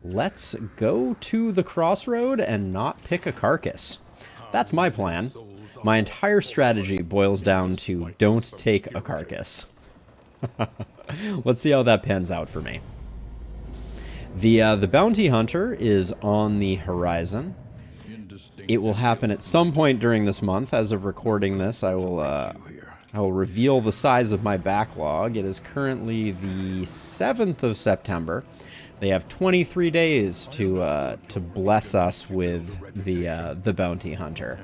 Let's go to the crossroad and not pick a carcass. That's my plan. My entire strategy boils down to don't take a carcass. Let's see how that pans out for me. The bounty hunter is on the horizon. It will happen at some point during this month. As of recording this, I will reveal the size of my backlog. It is currently the 7th of September. They have 23 days to bless us with the bounty hunter.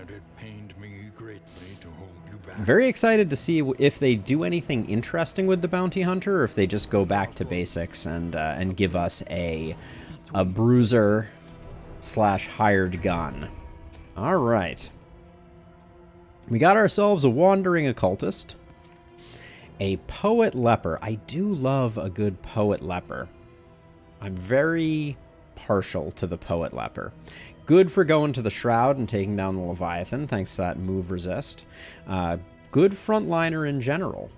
Very excited to see if they do anything interesting with the bounty hunter, or if they just go back to basics and give us a bruiser / hired gun. All right. We got ourselves a wandering occultist, a poet leper. I do love a good poet leper. I'm very partial to the poet leper. Good for going to the shroud and taking down the Leviathan, thanks to that move resist. Good frontliner in general.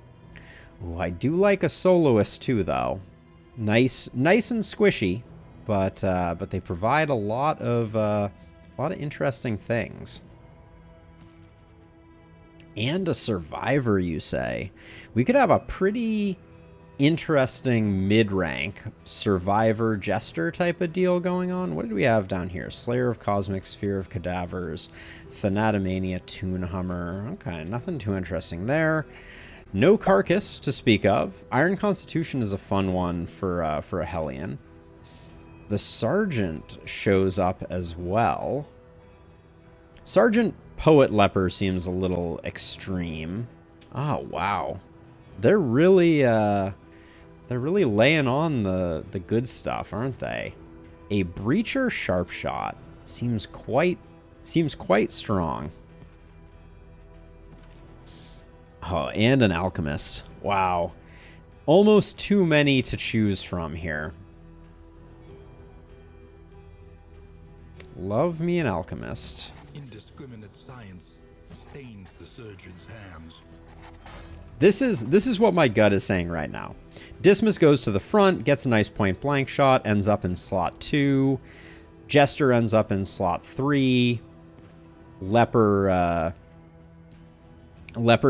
Ooh, I do like a soloist too, though. Nice and squishy, but they provide a lot of interesting things. And a survivor, you say? We could have a pretty interesting mid-rank survivor jester type of deal going on. What did we have down here? Slayer of Cosmic, Sphere of Cadavers, Thanatomania, Toon Hummer. Okay, nothing too interesting there. No carcass to speak of. Iron Constitution is a fun one for a Hellion. The Sergeant shows up as well. Sergeant Poet Leper seems a little extreme. Oh, wow. They're really laying on the good stuff, aren't they? A Breacher Sharpshot seems quite strong. Oh, and an Alchemist. Wow. Almost too many to choose from here. Love me an Alchemist. Indiscriminate science stains the surgeon's hands. This is what my gut is saying right now. Dismas goes to the front, gets a nice point blank shot, ends up in slot 2. Jester ends up in slot 3. Leper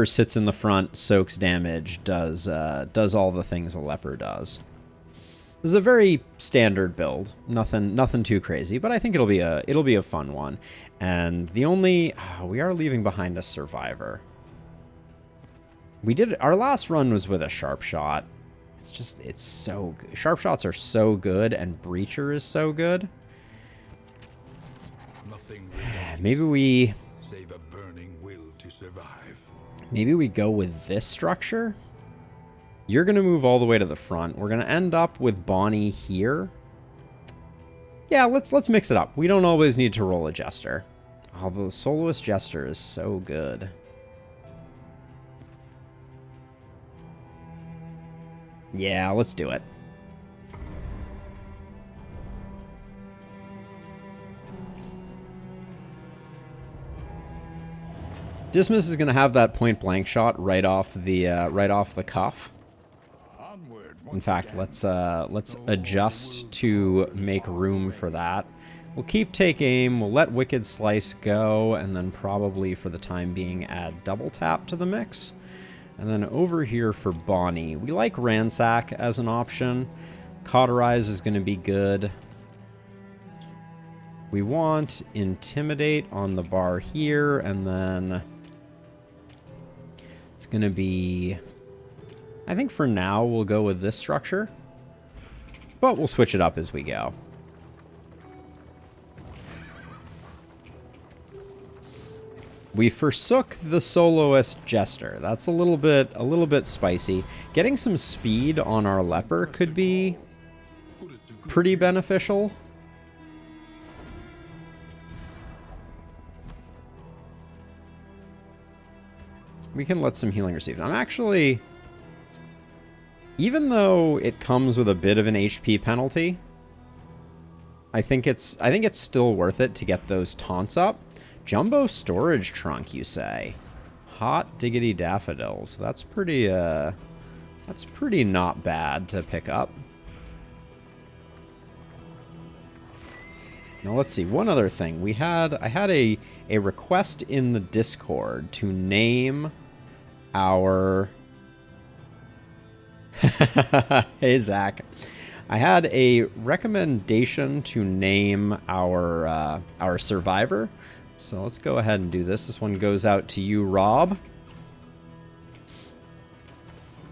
sits in the front, soaks damage, does all the things a leper does. This is a very standard build, nothing too crazy, but I think it'll be a fun one. And we are leaving behind a survivor. Our last run was with a sharp shot. It's so good. Sharp shots are so good, and Breacher is so good. Maybe we save a burning will to survive. Maybe we go with this structure. You're gonna move all the way to the front. We're gonna end up with Bonnie here. Yeah, let's mix it up. We don't always need to roll a Jester. Although the Soloist Jester is so good. Yeah, let's do it. Dismas is going to have that point blank shot right off the cuff. In fact, let's adjust to make room for that. We'll keep take aim. We'll let Wicked Slice go, and then probably for the time being add double tap to the mix. And then over here for Bonnie, we like Ransack as an option. Cauterize is going to be good. We want Intimidate on the bar here, and then it's going to be... I think for now we'll go with this structure, but we'll switch it up as we go. We forsook the Soloist Jester. That's a little bit spicy. Getting some speed on our Leper could be pretty beneficial. We can let some healing receive. I'm actually, even though it comes with a bit of an HP penalty, I think it's still worth it to get those taunts up. Jumbo storage trunk, you say? Hot diggity daffodils. That's pretty not bad to pick up. Now let's see, one other thing. I had a request in the Discord to name our Hey Zach. I had a recommendation to name our survivor. So let's go ahead and do this. This one goes out to you, Rob.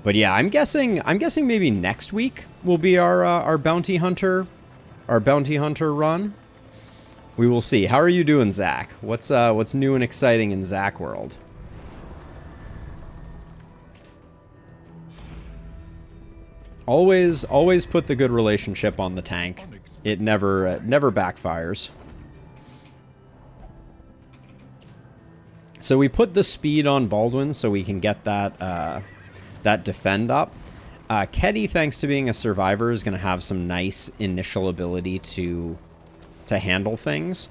But yeah, I'm guessing maybe next week will be our bounty hunter run. We will see. How are you doing, Zach? What's new and exciting in Zach world? Always put the good relationship on the tank. It never backfires. So we put the speed on Baldwin so we can get that defend up. Keddy, thanks to being a survivor, is going to have some nice initial ability to handle things.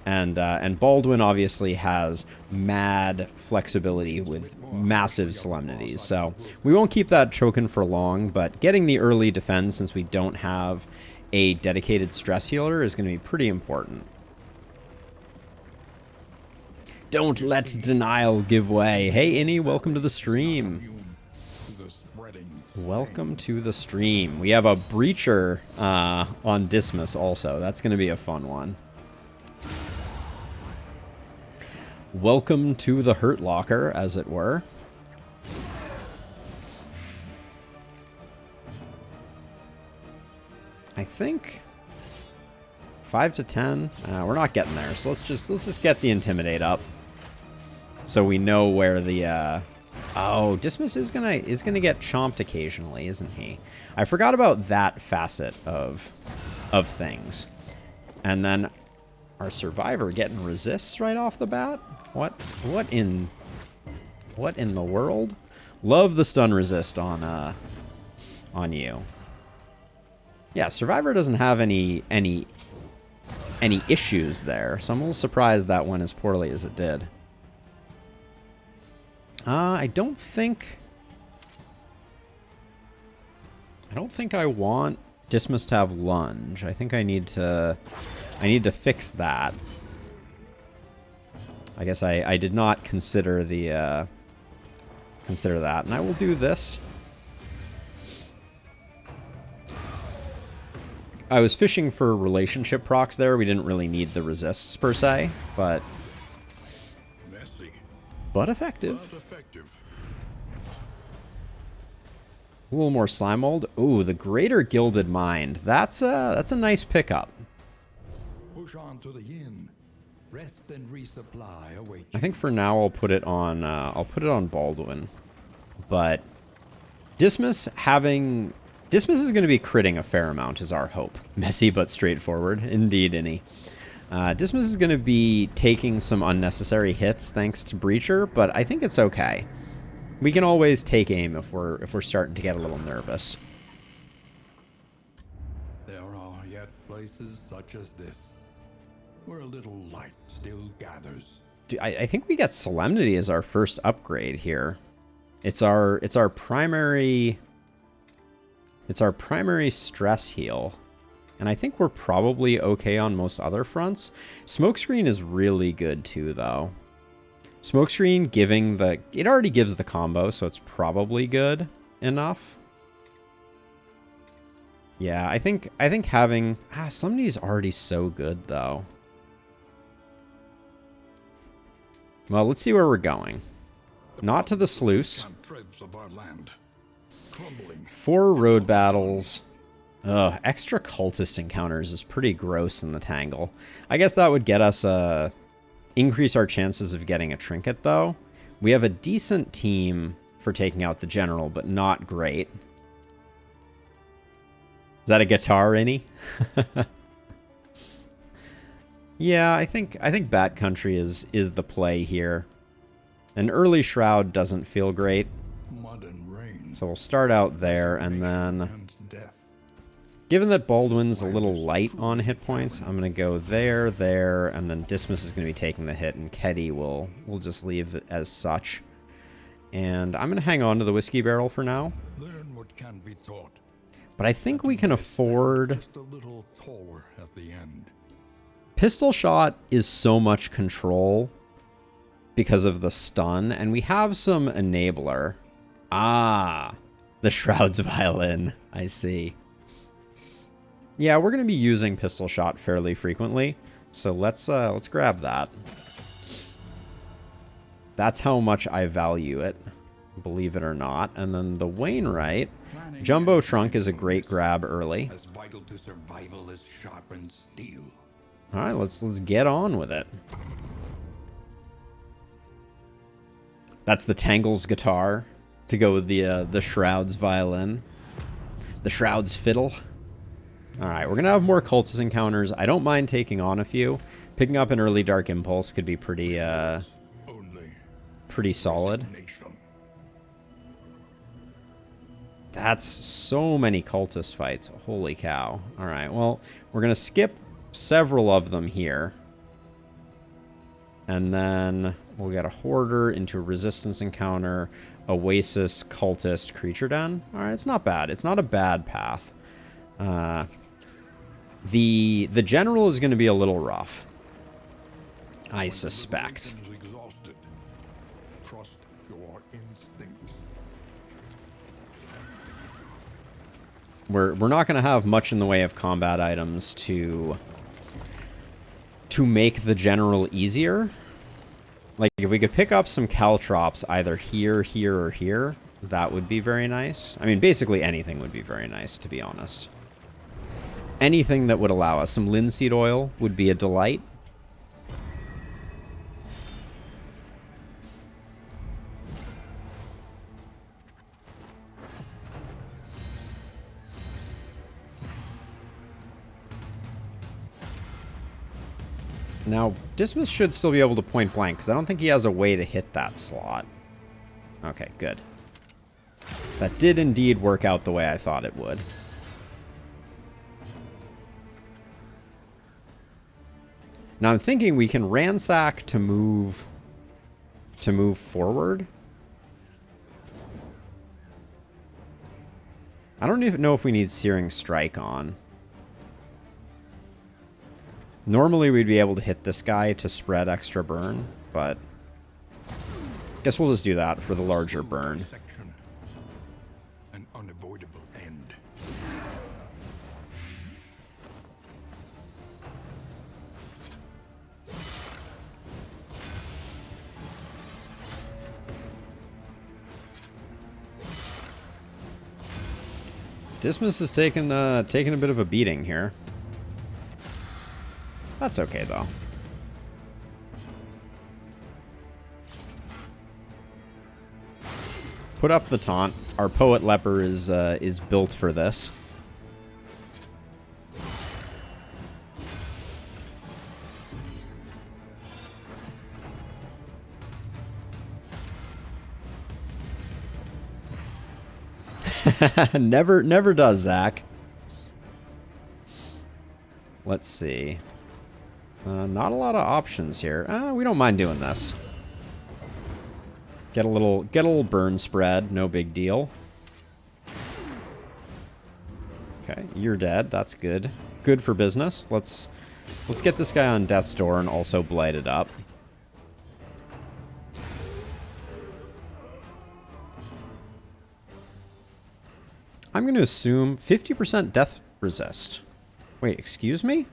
And Baldwin obviously has mad flexibility with massive solemnities. So we won't keep that choking for long, but getting the early defense since we don't have a dedicated stress healer is going to be pretty important. Don't let denial give way. Hey, Innie, welcome to the stream. Welcome to the stream. We have a breacher on Dismas also. That's going to be a fun one. Welcome to the Hurt Locker, as it were. I think 5 to 10. We're not getting there, so let's just get the Intimidate up, so we know where the. Oh, Dismas is gonna get chomped occasionally, isn't he? I forgot about that facet of things, and then our survivor getting resists right off the bat. What in the world? Love the stun resist on you. Yeah, survivor doesn't have any issues there, so I'm a little surprised that went as poorly as it did. I don't think I want Dismas to have lunge. I think I need to fix that. I guess I did not consider that, and I will do this. I was fishing for relationship procs there. We didn't really need the resists per se, but Messy, but effective. but effective. A little more slime mold. Ooh, the Greater Gilded Mind. That's a nice pickup. Push on to the inn. Rest and resupply await I you. think for now I'll put it on Baldwin, but Dismas is going to be critting a fair amount, is our hope. Messy but straightforward, indeed, Innie. Dismas is going to be taking some unnecessary hits thanks to Breacher, but I think it's okay. We can always take aim if we're starting to get a little nervous. There are yet places such as this, where a little light still gathers. Dude, I think we get Solemnity as our first upgrade here. It's our primary stress heal. And I think we're probably okay on most other fronts. Smokescreen is really good too, though. Smokescreen it already gives the combo, so it's probably good enough. Yeah, I think having Solemnity's already so good though. Well, let's see where we're going. Not to the sluice. Treads of our land, crumbling. 4 road battles. Ugh, extra cultist encounters is pretty gross in the Tangle. I guess that would get us increase our chances of getting a trinket though. We have a decent team for taking out the general, but not great. Is that a guitar, Innie? Yeah, I think Bat Country is the play here. An early Shroud doesn't feel great. Mud and rain. So we'll start out there, and then, And death. given that Baldwin's a little light on hit points, I'm going to go there, and then Dismas is going to be taking the hit, and Keddy will just leave it as such. And I'm going to hang on to the Whiskey Barrel for now. Learn what can be taught. But I think we can afford... Just a little taller at the end. Pistol shot is so much control because of the stun, and we have some enabler. Ah, the Shroud's Violin. I see. Yeah, we're going to be using pistol shot fairly frequently, so let's grab that. That's how much I value it, believe it or not. And then the Wainwright. Jumbo Trunk is a great grab early. As vital to survival as sharpened steel. All right, let's get on with it. That's the Tangle's guitar to go with the Shroud's violin. The Shroud's fiddle. All right, we're going to have more cultist encounters. I don't mind taking on a few. Picking up an early Dark Impulse could be pretty solid. That's so many cultist fights. Holy cow. All right, well, we're going to skip several of them here. And then we'll get a Hoarder into a Resistance encounter, Oasis, Cultist, Creature Den. All right, it's not bad. It's not a bad path. The General is going to be a little rough, I suspect. Trust your instincts. We're not going to have much in the way of combat items to make the General easier. Like, if we could pick up some Caltrops either here, here, or here, that would be very nice. I mean, basically anything would be very nice, to be honest. Anything that would allow us. Some linseed oil would be a delight. Now, Dismas should still be able to point blank, because I don't think he has a way to hit that slot. Okay, good. That did indeed work out the way I thought it would. Now I'm thinking we can ransack to move forward. I don't even know if we need Searing Strike on. Normally we'd be able to hit this guy to spread extra burn, but guess we'll just do that for the larger burn. An unavoidable end. Dismas is taking a bit of a beating here. That's okay, though. Put up the taunt. Our Poet Leper is built for this. Never does, Zach. Let's see. Not a lot of options here. We don't mind doing this. Get a little burn spread, no big deal. Okay, you're dead. That's good. Good for business. Let's get this guy on death's door and also blight it up. I'm going to assume 50% death resist. Wait, excuse me?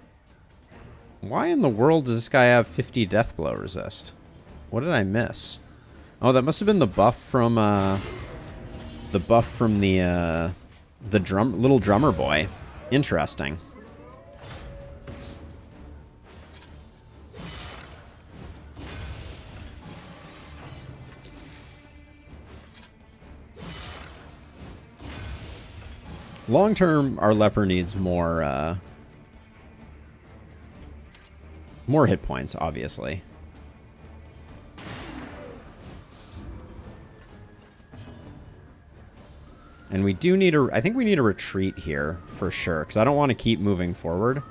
Why in the world does this guy have 50 death blow resist? What did I miss? Oh, that must have been the buff from the little drummer boy. Interesting. Long term, our leper needs more hit points, obviously. And we do need I think we need a retreat here for sure, because I don't want to keep moving forward.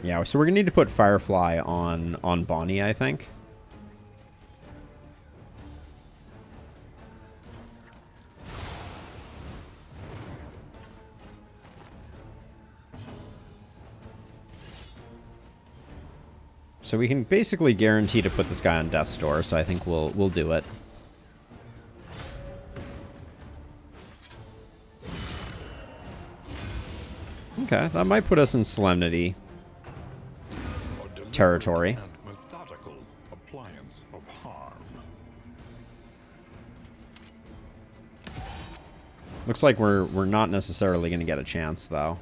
Yeah, so we're gonna need to put Firefly on Bonnie, I think. So we can basically guarantee to put this guy on death's door, so I think we'll do it. Okay, that might put us in Solemnity territory. Methodical appliance of harm. Looks like we're not necessarily going to get a chance, though.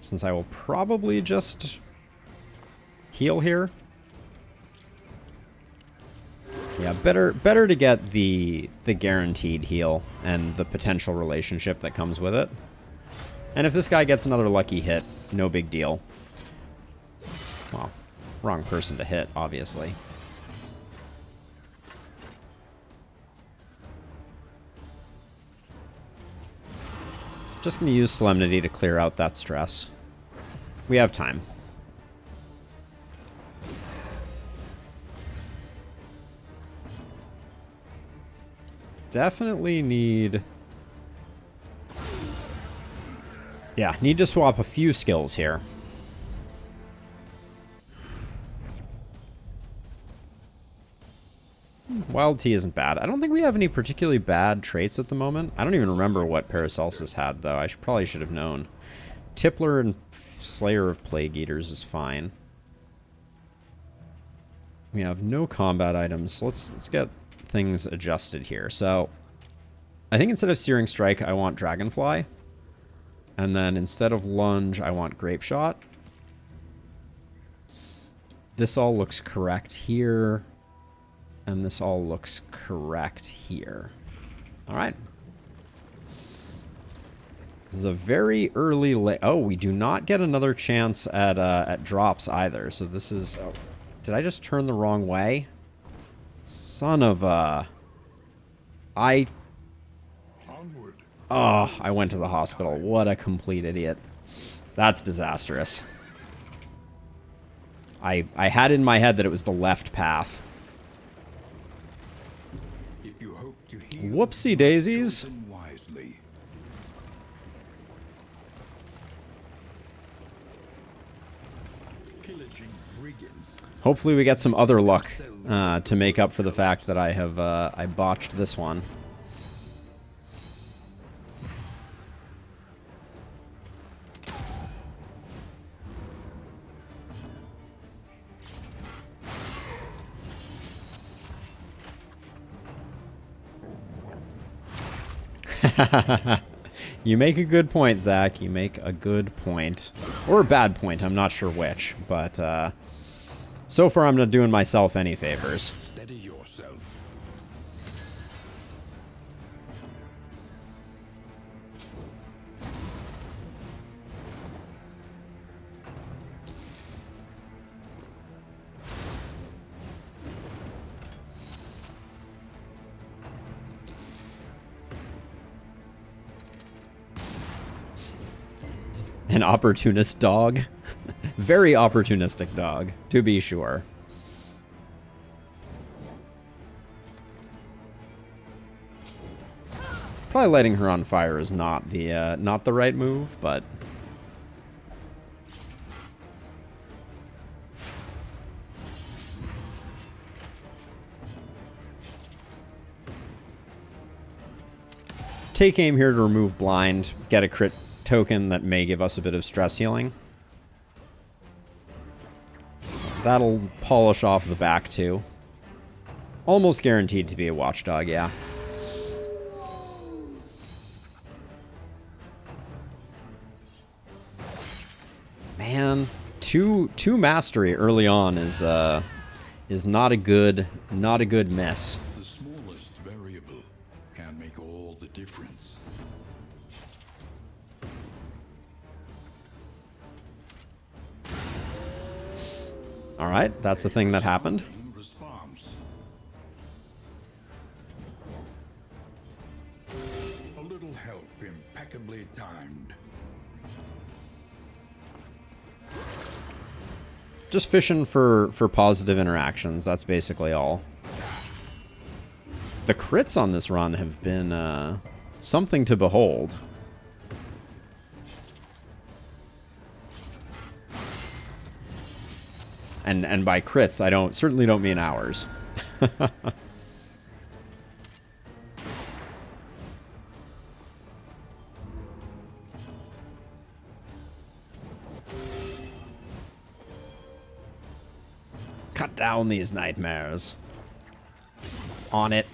Since I will probably just heal here. Yeah, better to get the guaranteed heal and the potential relationship that comes with it. And if this guy gets another lucky hit, no big deal. Well, wrong person to hit, obviously. Just going to use Solemnity to clear out that stress. We have time. Definitely need... Yeah, need to swap a few skills here. Wild Tea isn't bad. I don't think we have any particularly bad traits at the moment. I don't even remember what Paracelsus had, though. I probably should have known. Tippler and Slayer of Plague Eaters is fine. We have no combat items. Let's get things adjusted here. So, I think instead of Searing Strike, I want Dragonfly. And then instead of Lunge, I want Grape Shot. This all looks correct here. And this all looks correct here. All right. This is a very early... Oh, we do not get another chance at drops either. So this is... Oh, did I just turn the wrong way? Son of a... I... Oh, I went to the hospital. What a complete idiot. That's disastrous. I had in my head that it was the left path. Whoopsie daisies. Hopefully we get some other luck to make up for the fact that I botched this one. You make a good point, Zach. You make a good point. Or a bad point. I'm not sure which. But so far I'm not doing myself any favors. Steady yourself. An opportunist dog. Very opportunistic dog, to be sure. Probably lighting her on fire is not the right move, but take aim here to remove blind, get a crit token that may give us a bit of stress healing. That'll polish off the back too. Almost guaranteed to be a watchdog, yeah. Man, two mastery early on is not a good miss. The smallest variable can make all the difference. All right, that's the thing that happened. Response. A little help, impeccably timed. Just fishing for positive interactions. That's basically all. The crits on this run have been something to behold. And by crits, I certainly don't mean hours. Cut down these nightmares. On it.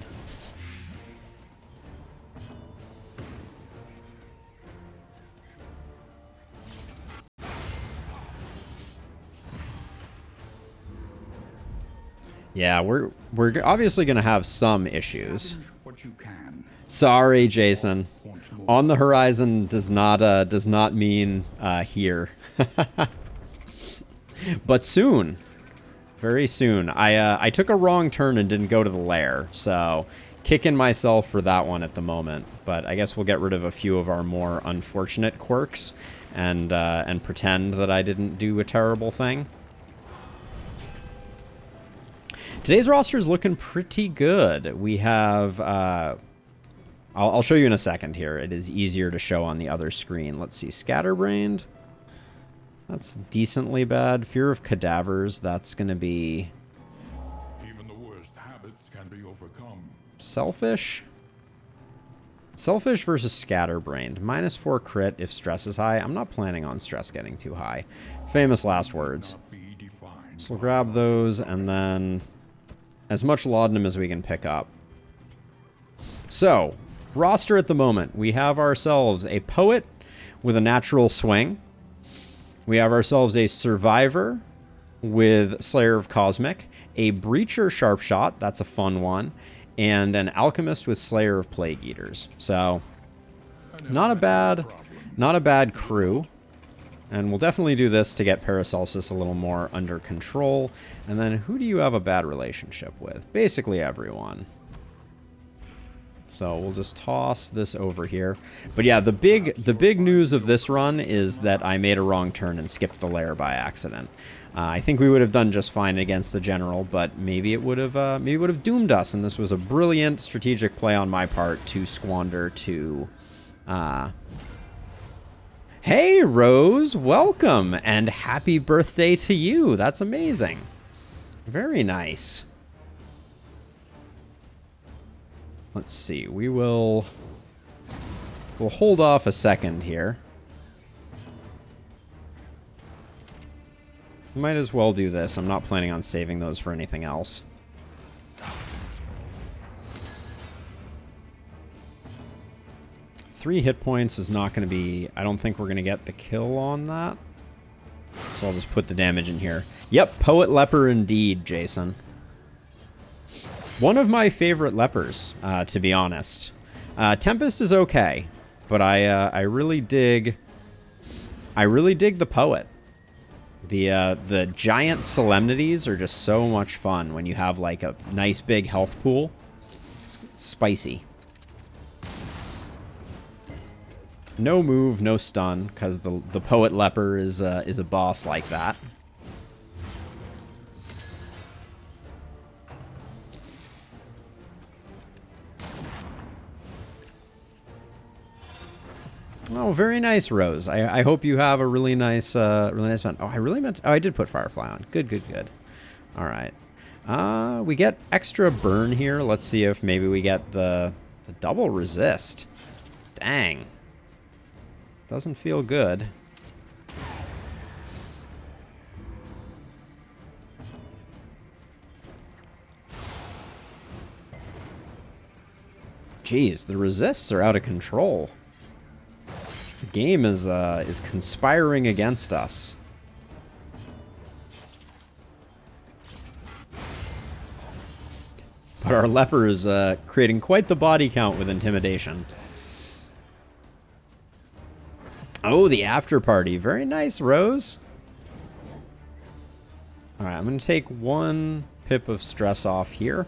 Yeah, we're obviously going to have some issues. Sorry, Jason. On the horizon does not mean here. But soon. Very soon. I took a wrong turn and didn't go to the lair, so kicking myself for that one at the moment. But I guess we'll get rid of a few of our more unfortunate quirks and pretend that I didn't do a terrible thing. Today's roster is looking pretty good. We have, I'll show you in a second here. It is easier to show on the other screen. Let's see, Scatterbrained. That's decently bad. Fear of Cadavers, that's going to be... Even the worst habits can be overcome. Selfish? Selfish versus Scatterbrained. -4 crit if stress is high. I'm not planning on stress getting too high. Famous last words. So we'll grab those and then as much laudanum as we can pick up. So, roster at the moment. We have ourselves a Poet with a natural swing. We have ourselves a Survivor with Slayer of Cosmic, a Breacher Sharpshot, that's a fun one, and an Alchemist with Slayer of Plague Eaters. So, not a bad crew. And we'll definitely do this to get Paracelsus a little more under control. And then who do you have a bad relationship with? Basically everyone. So we'll just toss this over here. But yeah, the big news of this run is that I made a wrong turn and skipped the lair by accident. I think we would have done just fine against the general, but maybe it would have doomed us. And this was a brilliant strategic play on my part to squander to. Hey Rose, welcome and happy birthday to you. That's amazing. Very nice. Let's see, we'll hold off a second here. Might as well do this. I'm not planning on saving those for anything else. Three hit points is not going to be... I don't think we're going to get the kill on that. So I'll just put the damage in here. Yep, Poet Leper indeed, Jason. One of my favorite lepers, to be honest. Tempest is okay, but I really dig the Poet. The giant solemnities are just so much fun when you have like a nice big health pool. It's spicy. No move, no stun, because the Poet Leper is a boss like that. Oh, very nice, Rose. I hope you have a really nice event. Oh, I did put Firefly on. Good, good, good. All right. We get extra burn here. Let's see if maybe we get the double resist. Dang. Doesn't feel good. Jeez, the resists are out of control. The game is conspiring against us. But our leper is creating quite the body count with intimidation. Oh, the after party. Very nice, Rose. All right, I'm going to take 1 pip of stress off here.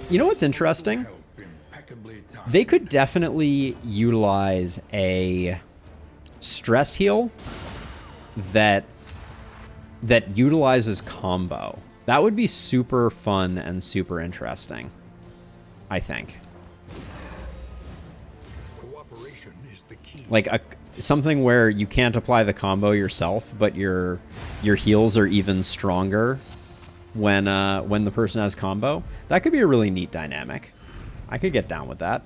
You know what's interesting? They could definitely utilize a stress heal that utilizes combo. That would be super fun and super interesting, I think. Cooperation is the key. Like something where you can't apply the combo yourself, but your heals are even stronger when the person has combo. That could be a really neat dynamic. I could get down with that.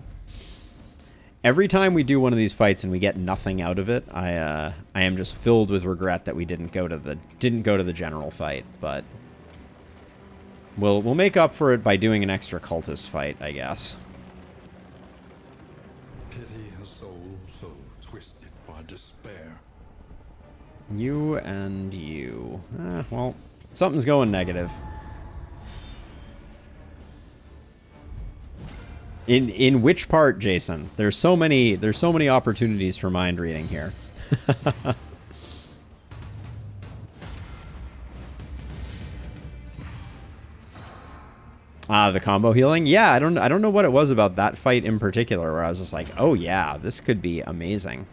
Every time we do one of these fights and we get nothing out of it, I am just filled with regret that we didn't go to the general fight. But we'll make up for it by doing an extra cultist fight, I guess. Pity a soul so twisted by despair. You and you. Well, something's going negative. In which part, Jason? There's so many opportunities for mind reading here. The combo healing? Yeah, I don't know what it was about that fight in particular where I was just like, "Oh yeah, this could be amazing."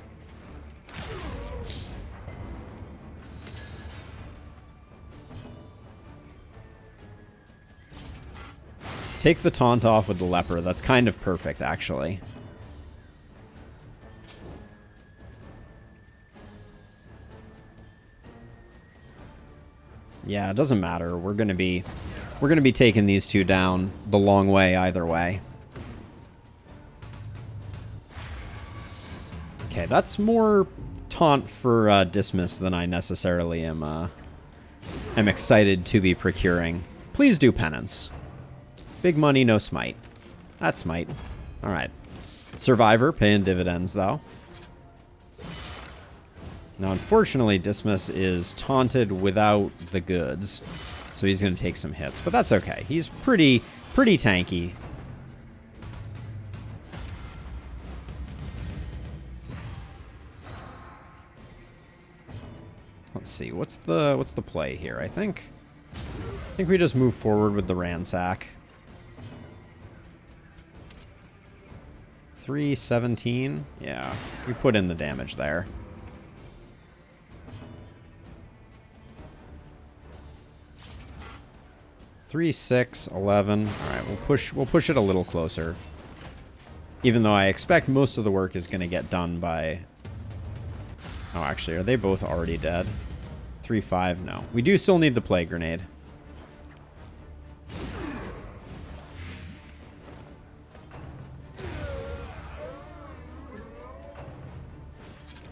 Take the taunt off with the leper. That's kind of perfect, actually. Yeah, it doesn't matter. We're gonna be taking these two down the long way either way. Okay, that's more taunt for dismiss than I necessarily am excited to be procuring. Please do penance. Big money, no smite. That's smite. All right. Survivor, paying dividends, though. Now, unfortunately, Dismas is taunted without the goods, so he's going to take some hits. But that's okay. He's pretty tanky. Let's see. What's the play here? I think we just move forward with the ransack. 317. Yeah, we put in the damage there. Three, 6, 11. All right, we'll push it a little closer. Even though I expect most of the work is going to get done by... Oh, actually, are they both already dead? 3, 5, no. We do still need the plague grenade.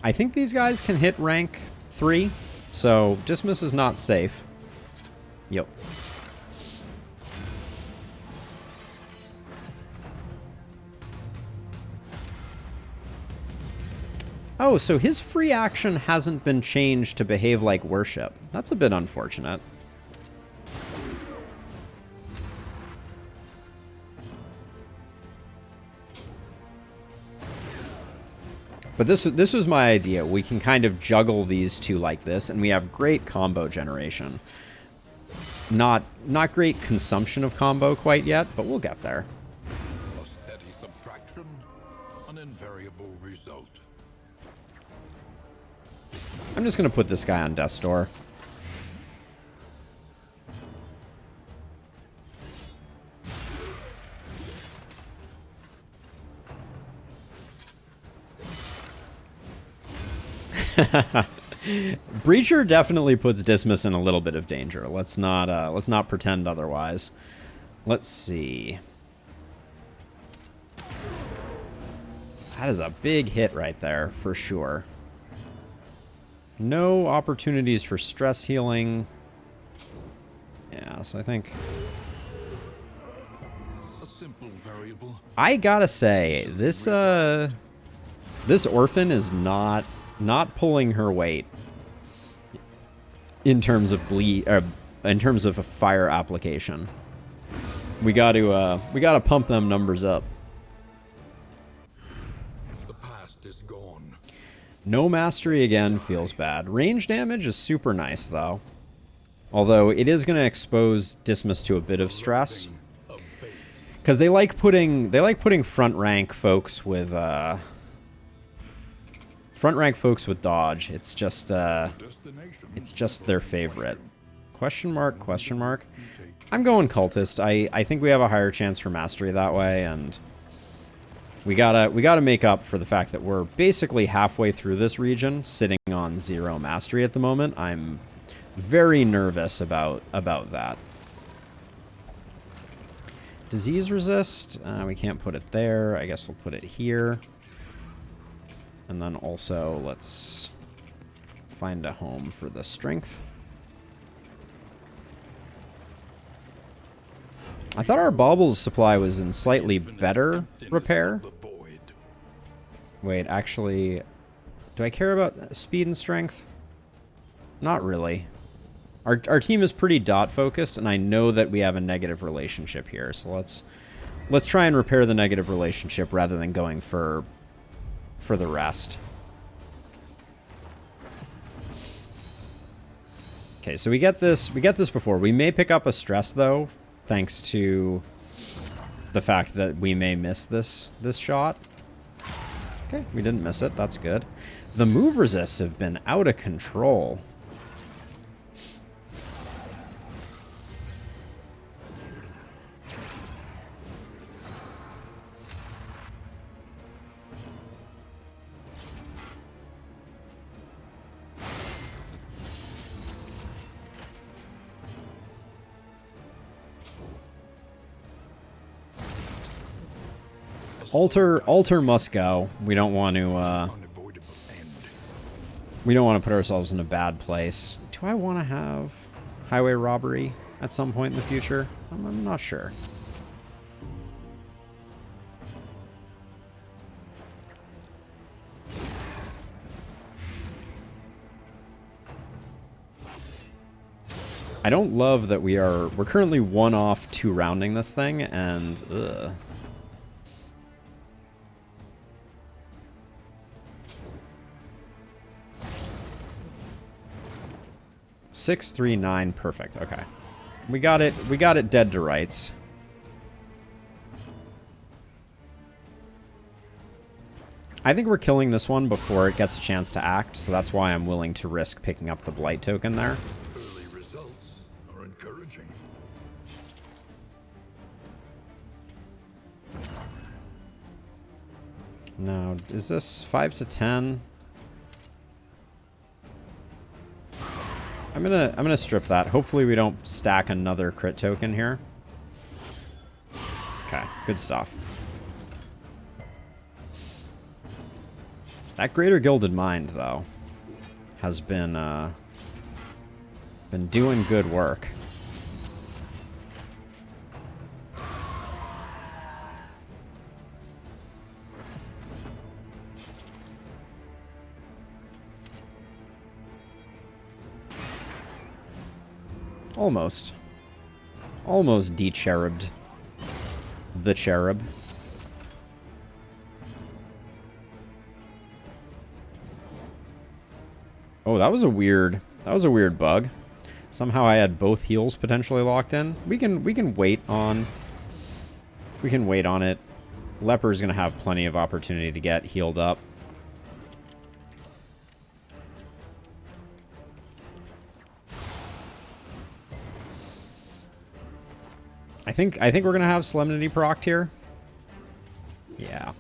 I think these guys can hit rank 3, so Dismiss is not safe. Yep. Oh, so his free action hasn't been changed to behave like worship. That's a bit unfortunate. But this was my idea. We can kind of juggle these two like this, and we have great combo generation. Not great consumption of combo quite yet, but we'll get there. A steady subtraction, an invariable result. I'm just going to put this guy on Death's Door. Breacher definitely puts Dismas in a little bit of danger. Let's not pretend otherwise. Let's see. That is a big hit right there, for sure. No opportunities for stress healing. Yeah, so I think... A simple variable. I gotta say, this orphan is not pulling her weight in terms of in terms of a fire application. We gotta pump them numbers up. The past is gone. No mastery again feels bad. Range damage is super nice though. Although it is gonna expose Dismas to a bit of stress. Because they like putting front rank folks with dodge. It's just their favorite. Question mark, question mark. I'm going cultist. I think we have a higher chance for mastery that way, and We gotta make up for the fact that we're basically halfway through this region, sitting on 0 mastery at the moment. I'm very nervous about that. Disease resist. We can't put it there. I guess we'll put it here. And then also let's find a home for the strength. I thought our baubles supply was in slightly better repair. Wait, actually, do I care about speed and strength? Not really. Our team is pretty dot focused, and I know that we have a negative relationship here. So let's try and repair the negative relationship rather than going for the rest. Okay, so we get this before. We may pick up a stress though, thanks to the fact that we may miss this shot. Okay, we didn't miss it. That's good. The move resists have been out of control. Altar must go. We don't want to put ourselves in a bad place. Do I want to have highway robbery at some point in the future? I'm not sure. I don't love that we're currently 1 off 2 rounding this thing, and ugh. 639, perfect. Okay, we got it. We got it dead to rights. I think we're killing this one before it gets a chance to act, so that's why I'm willing to risk picking up the blight token there. Early results are encouraging. Now, is this 5 to 10? I'm gonna strip that. Hopefully we don't stack another crit token here. Okay, good stuff. That Greater Gilded Mind, though, has been doing good work. Almost. Almost de-cherubed. The cherub. Oh, that was a weird bug. Somehow I had both heals potentially locked in. We can wait on it. Leper's gonna have plenty of opportunity to get healed up. I think we're gonna have Solemnity procced here. Yeah.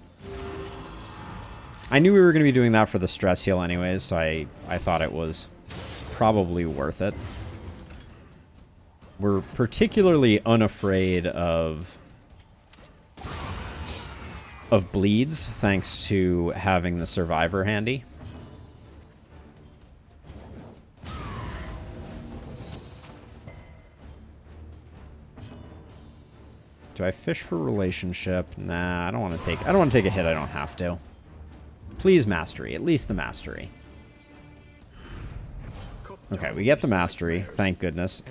I knew we were gonna be doing that for the stress heal anyways, so I thought it was probably worth it. We're particularly unafraid of bleeds, thanks to having the survivor handy. Do I fish for relationship? Nah, I don't want to take a hit I don't have to. Please mastery, at least the mastery. Okay, we get the mastery, thank goodness.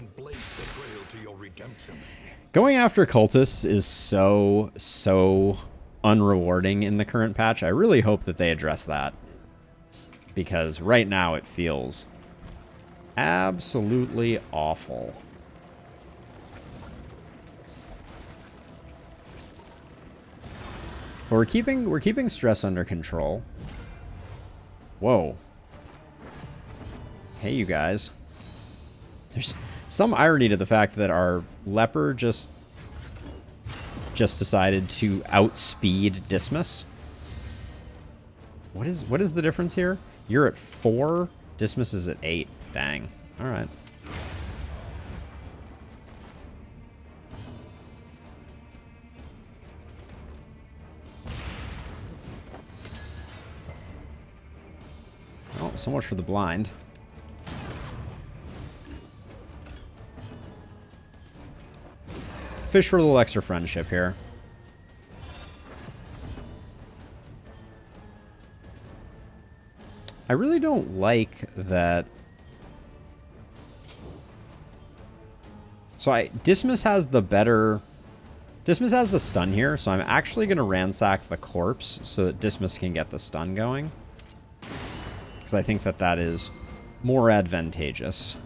Going after cultists is so unrewarding in the current patch. I really hope that they address that, because right now it feels absolutely awful. But we're keeping stress under control. Whoa. Hey, you guys. There's some irony to the fact that our leper just just decided to outspeed Dismas. What is the difference here? You're at 4. Dismas is at 8. Dang. All right. Oh, so much for the blind. Fish for a little extra friendship here. I really don't like that. So Dismas has the better... Dismas has the stun here, so I'm actually going to ransack the corpse so that Dismas can get the stun going. Because I think that that is more advantageous.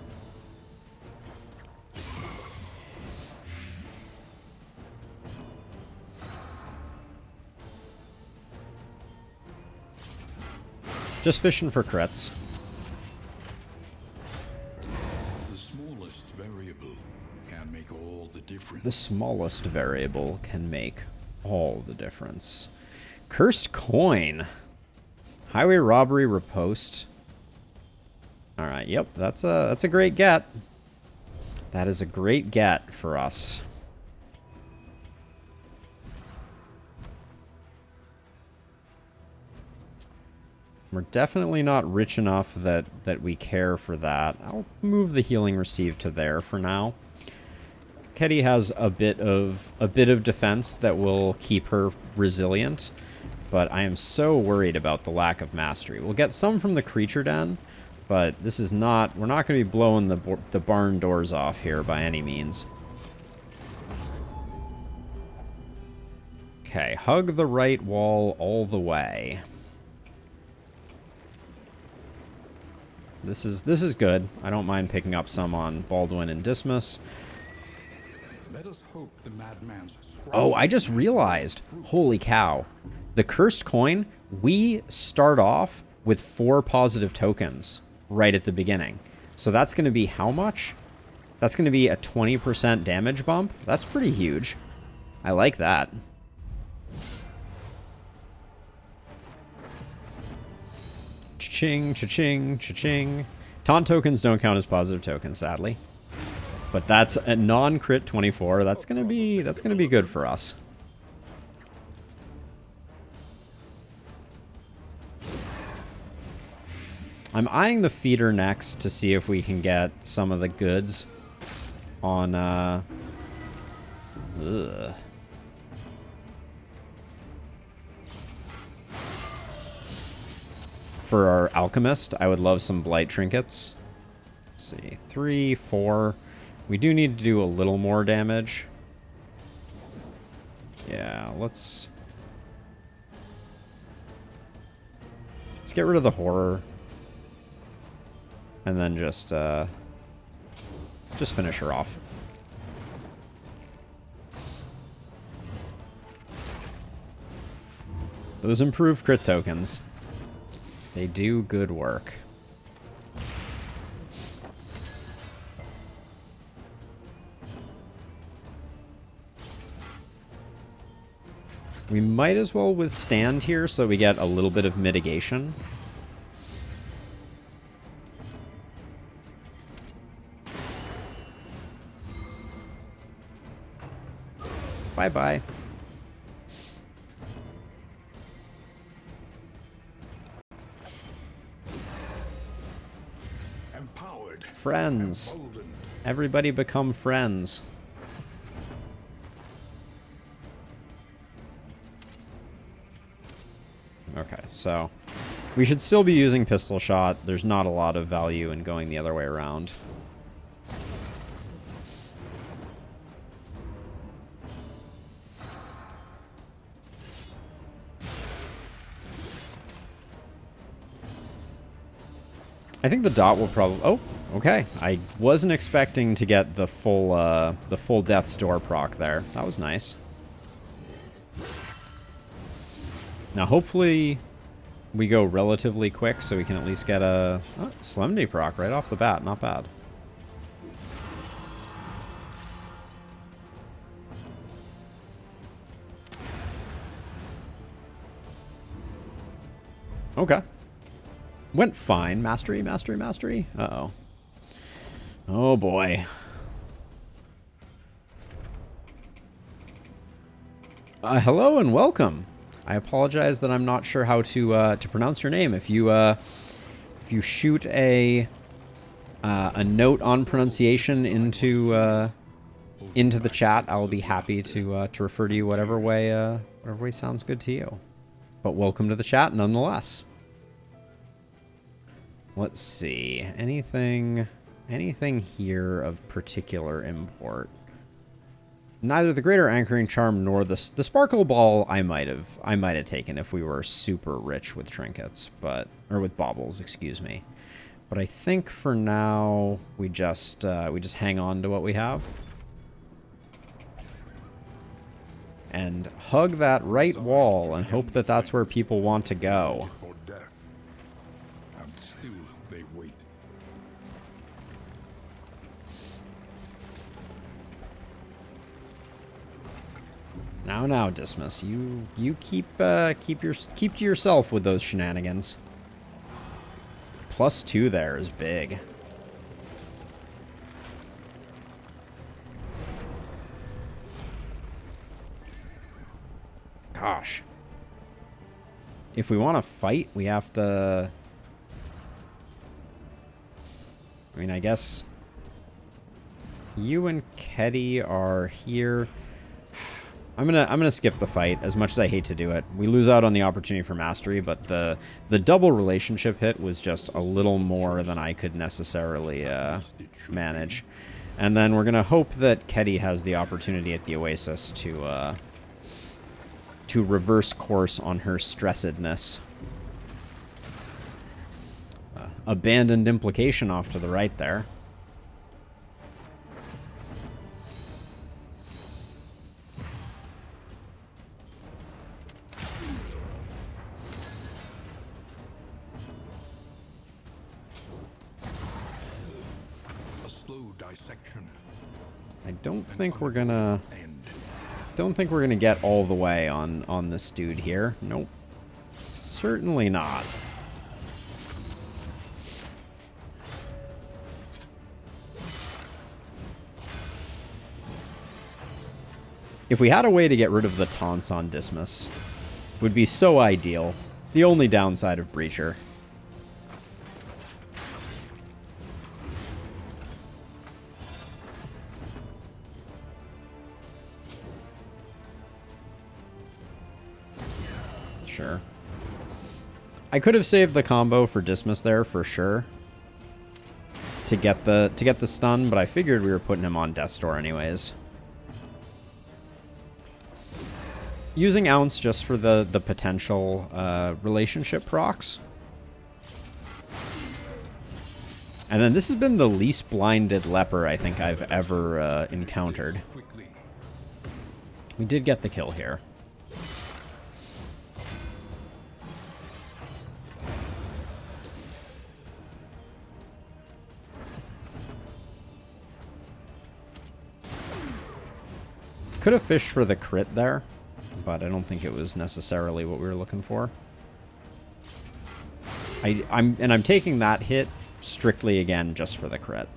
Just fishing for crits. The smallest variable can make all the difference. The smallest variable can make all the difference. Cursed coin. Highway robbery riposte. Alright, yep, that's a great get. That is a great get for us. We're definitely not rich enough that we care for that. I'll move the healing received to there for now. Ketty has a bit of defense that will keep her resilient, but I am so worried about the lack of mastery. We'll get some from the creature den, but this is not... We're not going to be blowing the barn doors off here by any means. Okay, hug the right wall all the way. This is good. I don't mind picking up some on Baldwin and Dismas. Let us hope the madman's Oh, I just realized. Holy cow. The cursed coin, we start off with 4 positive tokens right at the beginning. So that's going to be how much? That's going to be a 20% damage bump. That's pretty huge. I like that. Cha-ching, cha-ching, cha-ching. Taunt tokens don't count as positive tokens, sadly. But that's a non-crit 24. That's gonna be good for us. I'm eyeing the feeder next to see if we can get some of the goods on For our alchemist, I would love some blight trinkets. Let's see, 3, 4. We do need to do a little more damage. Yeah, let's get rid of the horror. And then just finish her off. Those improved crit tokens. They do good work. We might as well withstand here so we get a little bit of mitigation. Bye-bye. Empowered. Friends. Emboldened. Everybody become friends. Okay, so we should still be using pistol shot. There's not a lot of value in going the other way around. I think the dot will probably... Oh, okay. I wasn't expecting to get the full Death's Door proc there. That was nice. Now, hopefully, we go relatively quick so we can at least get a Solemnity proc right off the bat. Not bad. Okay. Went fine. Mastery, mastery, mastery. Uh-oh. Oh, boy. Hello and welcome. I apologize that I'm not sure how to pronounce your name. If you shoot a note on pronunciation into the chat, I will be happy to refer to you whatever way sounds good to you. But welcome to the chat nonetheless. Let's see. Anything here of particular import? Neither the Greater Anchoring Charm nor the Sparkle Ball I might have taken if we were super rich with trinkets, or with baubles, excuse me. But I think for now we just hang on to what we have. And hug that right wall and hope that that's where people want to go. And still they wait. Now, Dismas, you keep to yourself with those shenanigans. +2 there is big. Gosh. If we want to fight, we have to... I mean, I guess... You and Ketty are here. I'm gonna skip the fight, as much as I hate to do it. We lose out on the opportunity for mastery, but the double relationship hit was just a little more than I could necessarily manage. And then we're gonna hope that Ketty has the opportunity at the Oasis to reverse course on her stressedness. Abandoned implication off to the right there. I don't think we're gonna get all the way on this dude here. Nope. Certainly not. If we had a way to get rid of the taunts on Dismas, it would be so ideal. It's the only downside of Breacher. Sure. I could have saved the combo for Dismas there for sure. To get the stun, but I figured we were putting him on Death's Door anyways. Using Ounce just for the potential relationship procs. And then this has been the least blinded leper I think I've ever encountered. We did get the kill here. Could have fished for the crit there, but I don't think it was necessarily what we were looking for. I'm taking that hit strictly again just for the crit.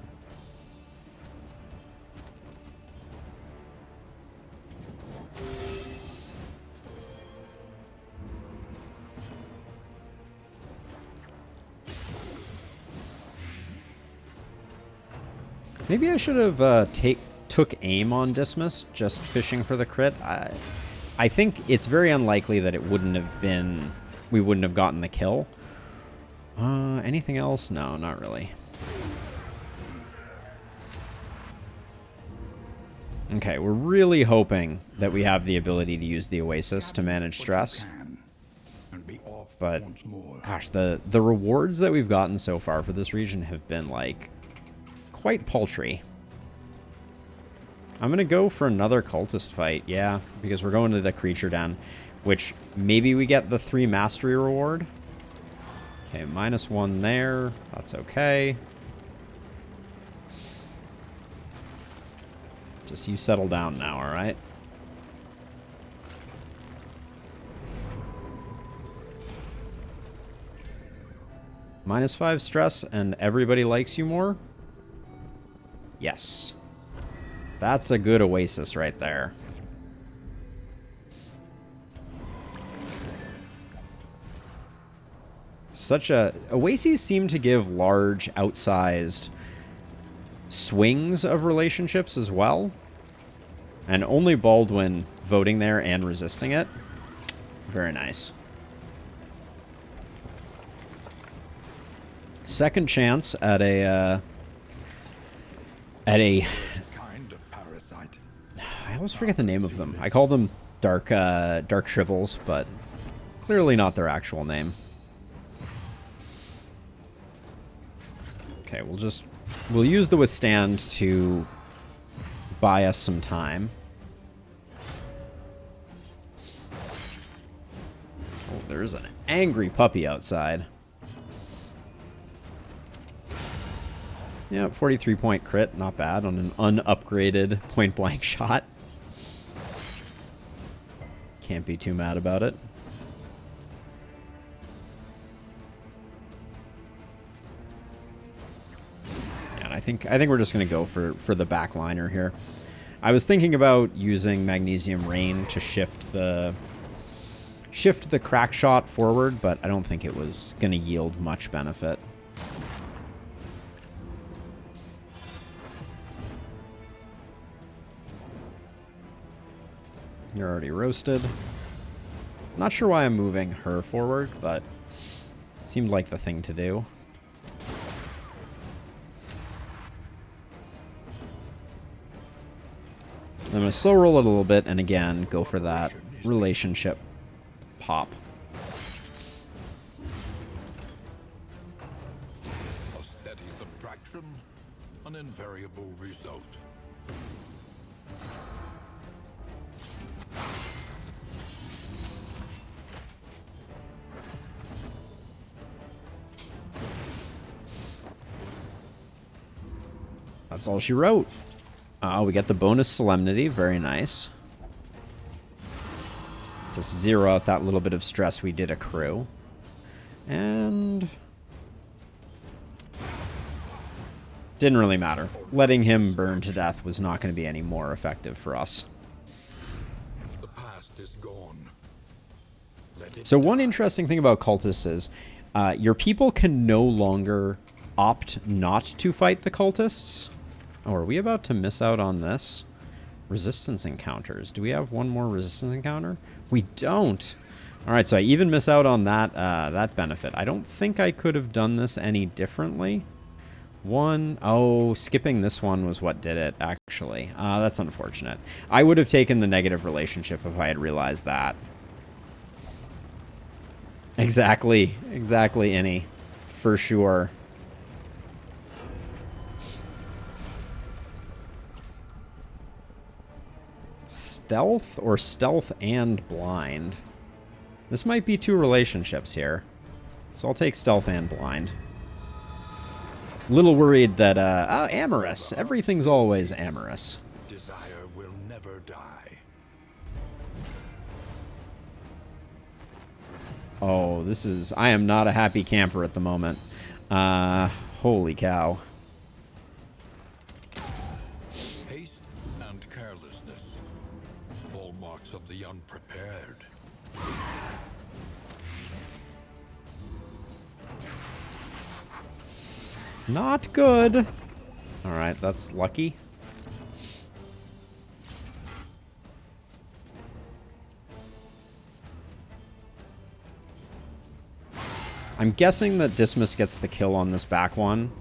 Maybe I should have took aim on Dismas, just fishing for the crit. I think it's very unlikely that it wouldn't have been... We wouldn't have gotten the kill. Anything else? No, not really. Okay, we're really hoping that we have the ability to use the Oasis to manage stress. But, gosh, the rewards that we've gotten so far for this region have been, like, quite paltry. I'm going to go for another cultist fight, yeah, because we're going to the creature den, which maybe we get the 3 mastery reward. Okay, -1 there. That's okay. Just you settle down now, all right? -5 stress and everybody likes you more? Yes. That's a good oasis right there. Oases seem to give large, outsized swings of relationships as well. And only Baldwin voting there and resisting it. Very nice. Second chance at a Kind of parasite. I always forget the name of them. I call them dark tribbles, but clearly not their actual name. Okay, we'll use the withstand to buy us some time. Oh, there's an angry puppy outside. Yeah, 43-point crit, not bad on an unupgraded point-blank shot. Can't be too mad about it. Yeah, and I think we're just gonna go for the backliner here. I was thinking about using Magnesium Rain to shift the crack shot forward, but I don't think it was gonna yield much benefit. You're already roasted. Not sure why I'm moving her forward, but it seemed like the thing to do. I'm going to slow roll it a little bit and again go for that relationship pop. A steady subtraction, an invariable result. That's all she wrote. We get the bonus Solemnity. Very nice. Just zero out that little bit of stress we did accrue. And didn't really matter. Letting him burn to death was not going to be any more effective for us. The past is gone. Let it So one interesting thing about cultists is your people can no longer opt not to fight the cultists. Oh, are we about to miss out on this? Resistance encounters. Do we have one more resistance encounter? We don't. All right, so I even miss out on that that benefit. I don't think I could have done this any differently. Skipping this one was what did it, actually. That's unfortunate. I would have taken the negative relationship if I had realized that. Exactly, Innie. For sure. Stealth or stealth and blind? This might be two relationships here. So I'll take stealth and blind. Little worried that, amorous. Everything's always amorous. Desire will never die. Oh, I am not a happy camper at the moment. Holy cow. Haste and carelessness. Hallmarks of the unprepared. Not good. All right, that's lucky. I'm guessing that Dismas gets the kill on this back one.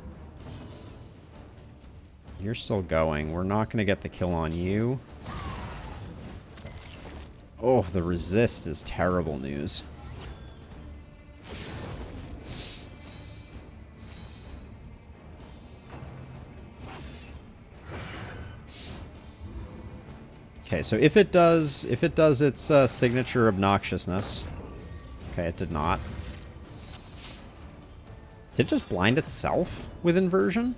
You're still going. We're not going to get the kill on you. Oh, the resist is terrible news. Okay, so if it does its signature obnoxiousness. Okay, it did not. Did it just blind itself with inversion?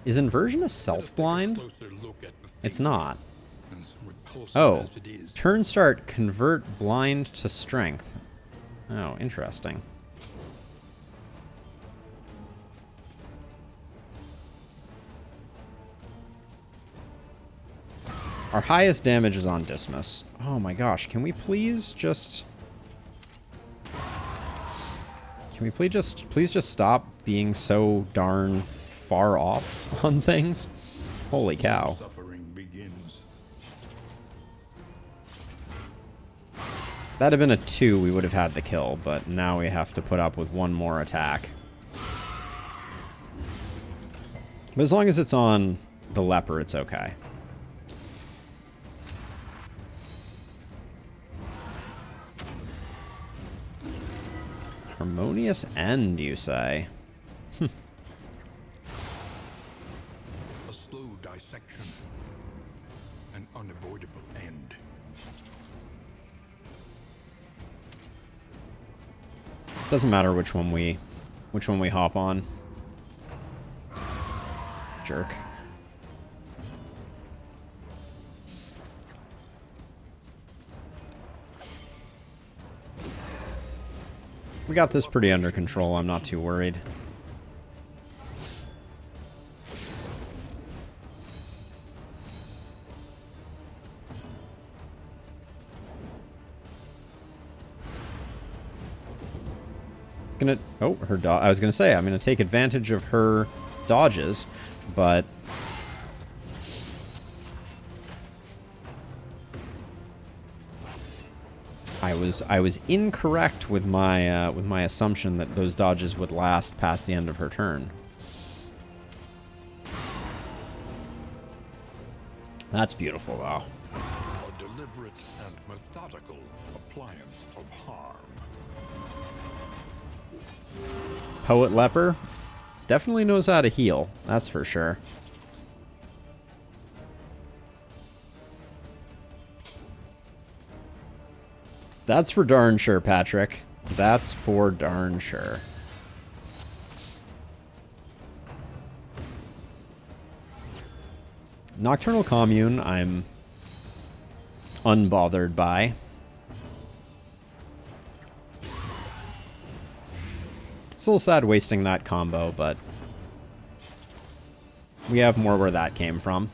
Is inversion a self-blind? It's not. Oh, turn start, convert blind to strength. Oh, interesting. Our highest damage is on Dismas. Oh my gosh, can we please just... Can we please just stop being so darn far off on things? Holy cow. Suffering begins. If that had been a 2, we would have had the kill, but now we have to put up with one more attack. But as long as it's on the leper, it's okay. Harmonious end, you say? A slow dissection. An unavoidable end. Doesn't matter which one we hop on. Jerk. We got this pretty under control. I'm not too worried. Oh, her dodge. I was gonna say I'm gonna take advantage of her dodges, but I was incorrect with my assumption that those dodges would last past the end of her turn. That's beautiful, though. A deliberate and methodical appliance of harm. Poet Leper definitely knows how to heal, that's for sure. That's for darn sure, Patrick. That's for darn sure. Nocturnal Commune, I'm unbothered by. It's a little sad wasting that combo, but we have more where that came from.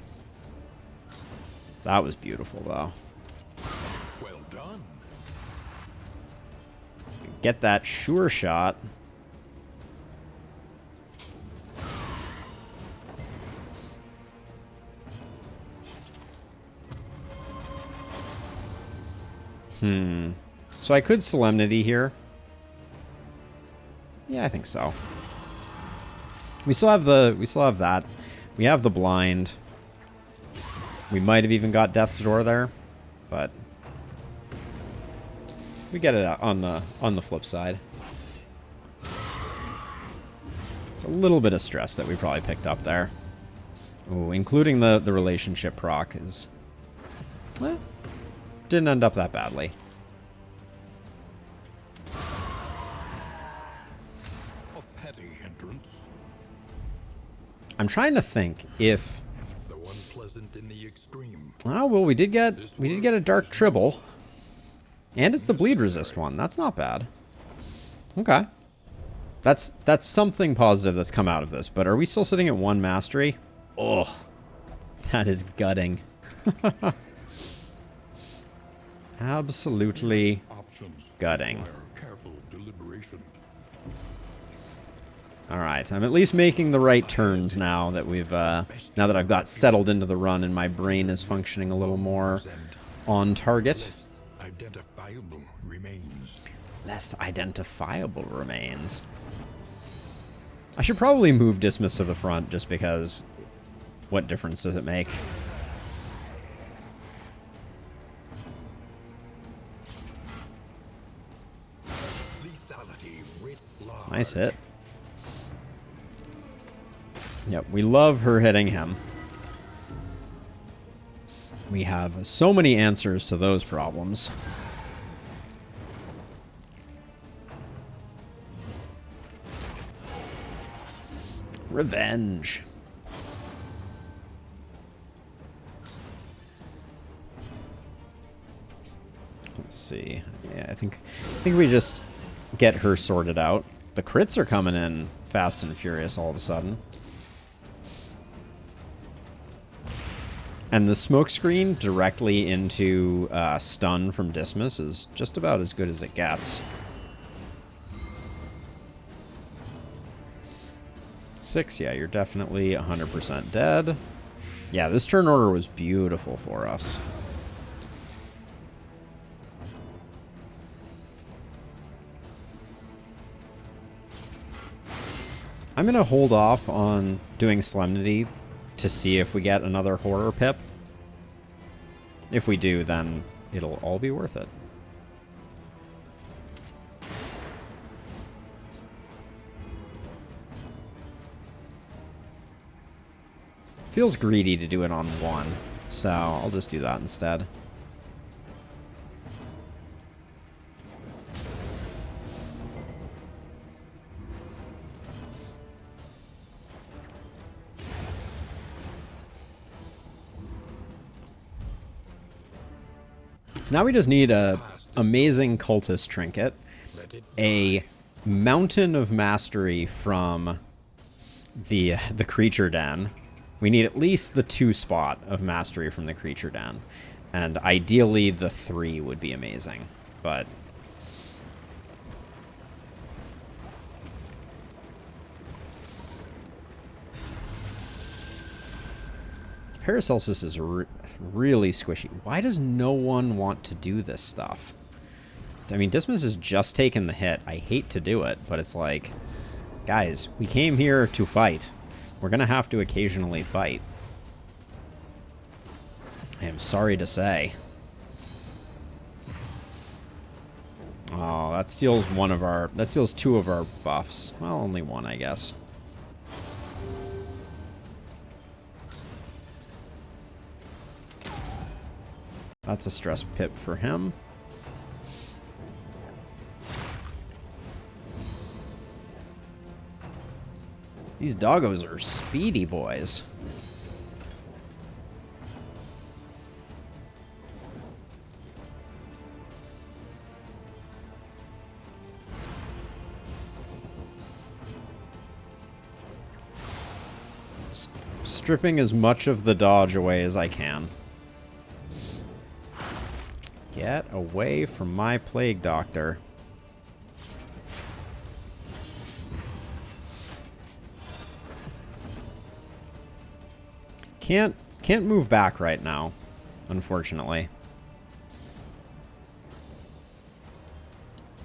That was beautiful, though. Well done. Get that sure shot. So I could Solemnity here. Yeah, I think so. We still have that. We have the blind. We might have even got Death's Door there, but we get it on the flip side. It's a little bit of stress that we probably picked up there. Ooh, including the relationship proc is... Well, didn't end up that badly. A petty hindrance. I'm trying to think if... The one pleasant in the extreme. Oh, well, we did get a Dark Tribble. And it's the bleed resist one. That's not bad. Okay. That's something positive that's come out of this. But are we still sitting at 1 mastery? Oh, that is gutting. Absolutely Options gutting. require careful deliberation. All right, I'm at least making the right turns now that we've now that I've got settled into the run and my brain is functioning a little more on target. Identifiable remains. Less identifiable remains. I should probably move Dismas to the front just because what difference does it make? Lethality writ large. Nice hit. Yep, we love her hitting him. We have so many answers to those problems. Revenge. Let's see. Yeah, I think we just get her sorted out. The crits are coming in fast and furious all of a sudden. And the smoke screen directly into stun from Dismas is just about as good as it gets. 6, yeah, you're definitely 100% dead. Yeah, this turn order was beautiful for us. I'm going to hold off on doing Solemnity to see if we get another Horror Pip. If we do, then it'll all be worth it. Feels greedy to do it on 1, so I'll just do that instead. So now we just need a amazing cultist trinket, a mountain of mastery from the creature den. We need at least the 2 spot of mastery from the creature den, and ideally the 3 would be amazing, but Paracelsus is really squishy. Why does no one want to do this stuff? I mean, Dismas has just taken the hit. I hate to do it, but it's like, guys, we came here to fight. We're going to have to occasionally fight. I am sorry to say. Oh, that steals 2 of our buffs. Well, only 1, I guess. That's a stress pip for him. These doggos are speedy boys. Stripping as much of the dodge away as I can. Get away from my plague doctor. Can't move back right now, unfortunately.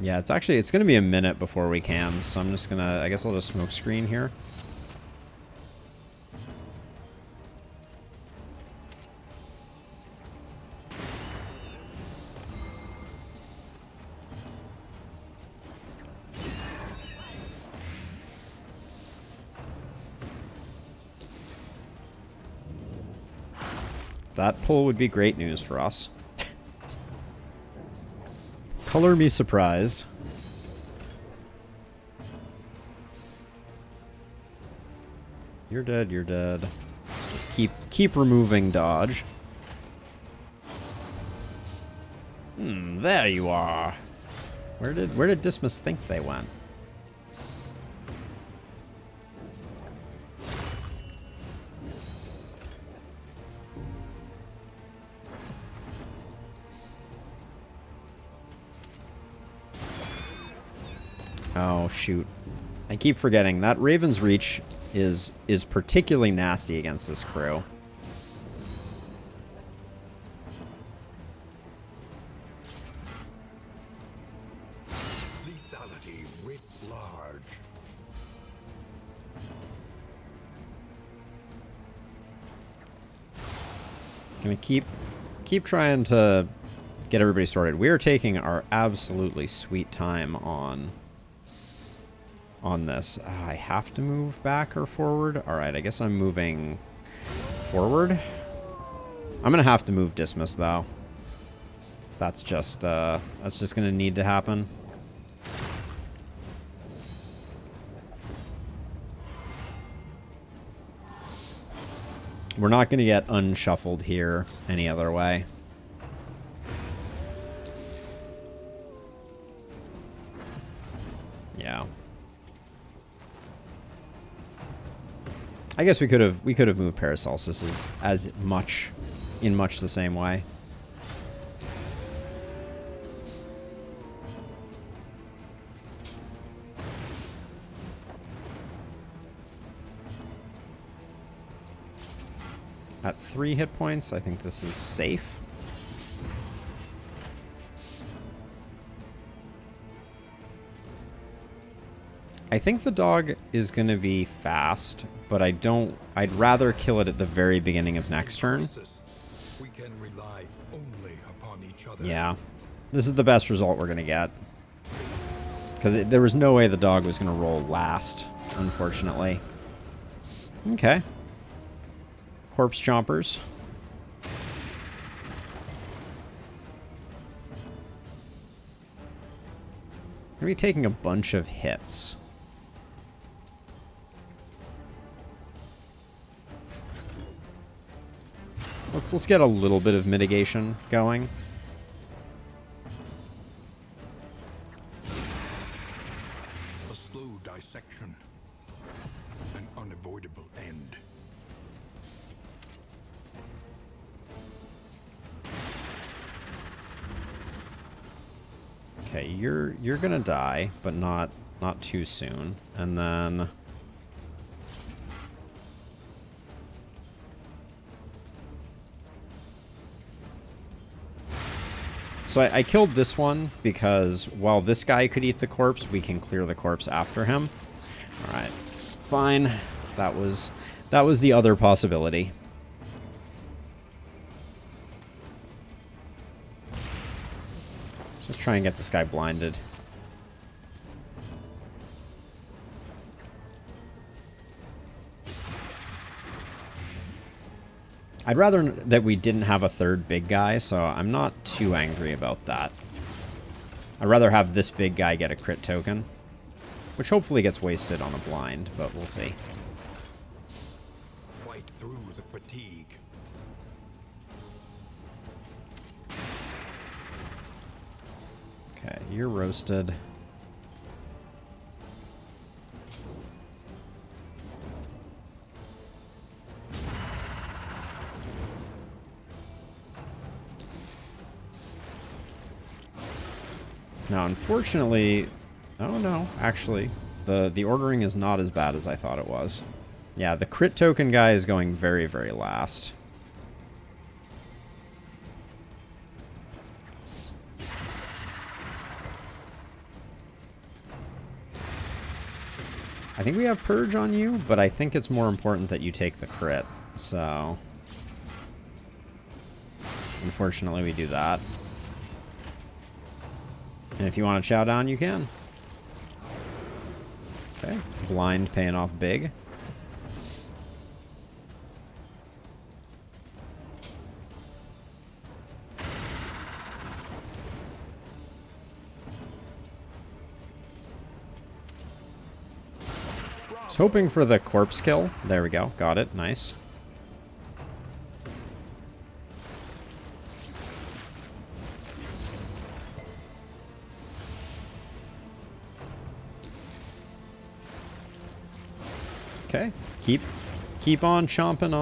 Yeah, it's going to be a minute before we can, so I'm just gonna, I guess I'll just smoke screen here. That pull would be great news for us. Color me surprised. You're dead, you're dead. Let's just keep removing dodge. There you are. Where did Dismas think they went? Oh, shoot. I keep forgetting. That Raven's Reach is particularly nasty against this crew. Lethality writ large. Gonna keep trying to get everybody sorted. We are taking our absolutely sweet time on this. I have to move back or forward. All right, I guess I'm moving forward. I'm gonna have to move Dismas though. That's just gonna need to happen. We're not gonna get unshuffled here any other way. Yeah. I guess we could have moved Paracelsus as much in much the same way. At 3 hit points, I think this is safe. I think the dog is going to be fast, but I'd rather kill it at the very beginning of next turn. We can rely only upon each other. Yeah. This is the best result we're going to get. Because there was no way the dog was going to roll last, unfortunately. Okay. Corpse chompers. We're going to be taking a bunch of hits. Let's get a little bit of mitigation going. A slow dissection. An unavoidable end. Okay, you're gonna die, but not too soon. And then so I killed this one because while this guy could eat the corpse, we can clear the corpse after him. All right, fine. That was the other possibility. Let's just try and get this guy blinded. I'd rather that we didn't have a third big guy, so I'm not too angry about that. I'd rather have this big guy get a crit token, which hopefully gets wasted on a blind, but we'll see. Fight through the fatigue. Okay, you're roasted. Now, unfortunately, oh no, actually, the ordering is not as bad as I thought it was. Yeah, the crit token guy is going very, very last. I think we have Purge on you, but I think it's more important that you take the crit, so unfortunately we do that. And if you want to chow down, you can. Okay, blind paying off big. I was hoping for the corpse kill. There we go, got it, nice. Okay, keep on chomping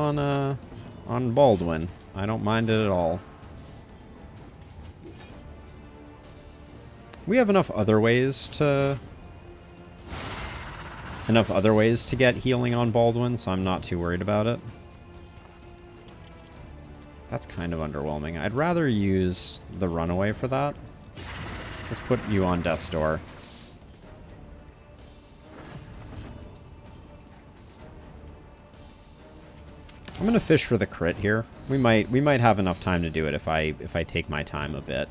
on Baldwin. I don't mind it at all. We have enough other ways to get healing on Baldwin, so I'm not too worried about it. That's kind of underwhelming. I'd rather use the runaway for that. Let's put you on death's door. I'm gonna fish for the crit here. We might have enough time to do it if I take my time a bit.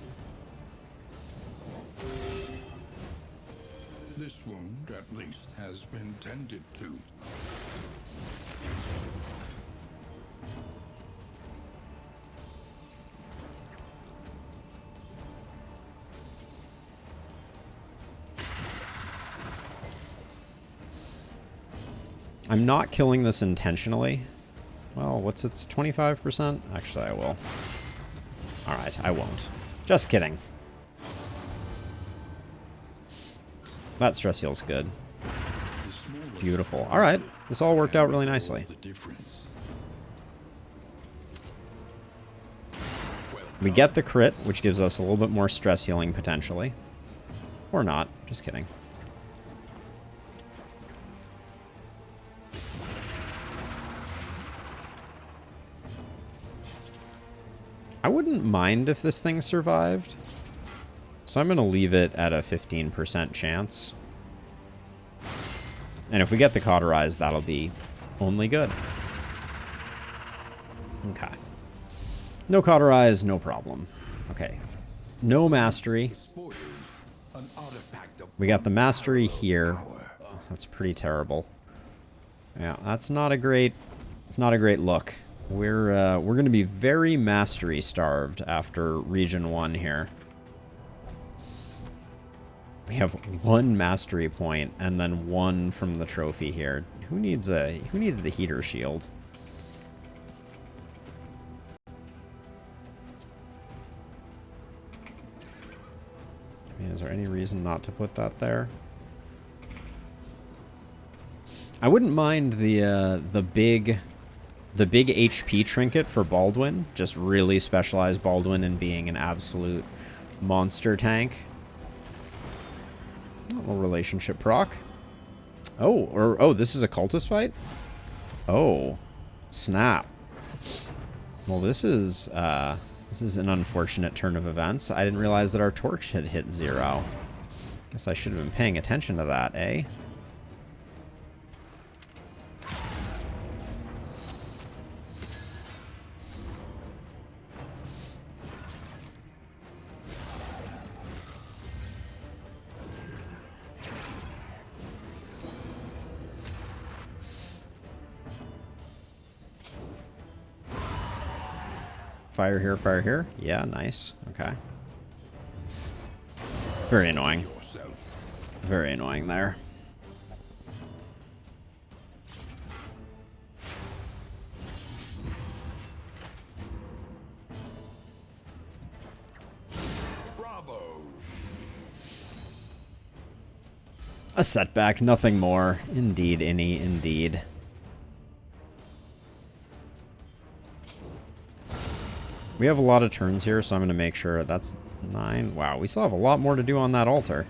This wound, at least, has been tended to. I'm not killing this intentionally. Well, what's its 25%? Actually, I will. Alright, I won't. Just kidding. That stress heal's good. Beautiful. Alright, this all worked out really nicely. We get the crit, which gives us a little bit more stress healing potentially. Or not. Just kidding. I wouldn't mind if this thing survived. So I'm going to leave it at a 15% chance. And if we get the cauterized, that'll be only good. Okay. No cauterize, no problem. Okay. No mastery. We got the mastery here. Oh, that's pretty terrible. Yeah, that's not a great... It's not a great look. We're going to be very mastery starved after Region 1 here. We have 1 mastery point and then 1 from the trophy here. Who needs the heater shield? I mean, is there any reason not to put that there? I wouldn't mind the big HP trinket for Baldwin. Just really specialize Baldwin in being an absolute monster tank. Little relationship proc. Oh, this is a cultist fight? Oh, snap. Well, this is an unfortunate turn of events. I didn't realize that our torch had hit 0. Guess I should have been paying attention to that, eh? Fire here, fire here. Yeah, nice. Okay. Very annoying. Very annoying there. Bravo. A setback, nothing more. Indeed, indeed. We have a lot of turns here, so I'm going to make sure that's 9. Wow, we still have a lot more to do on that altar.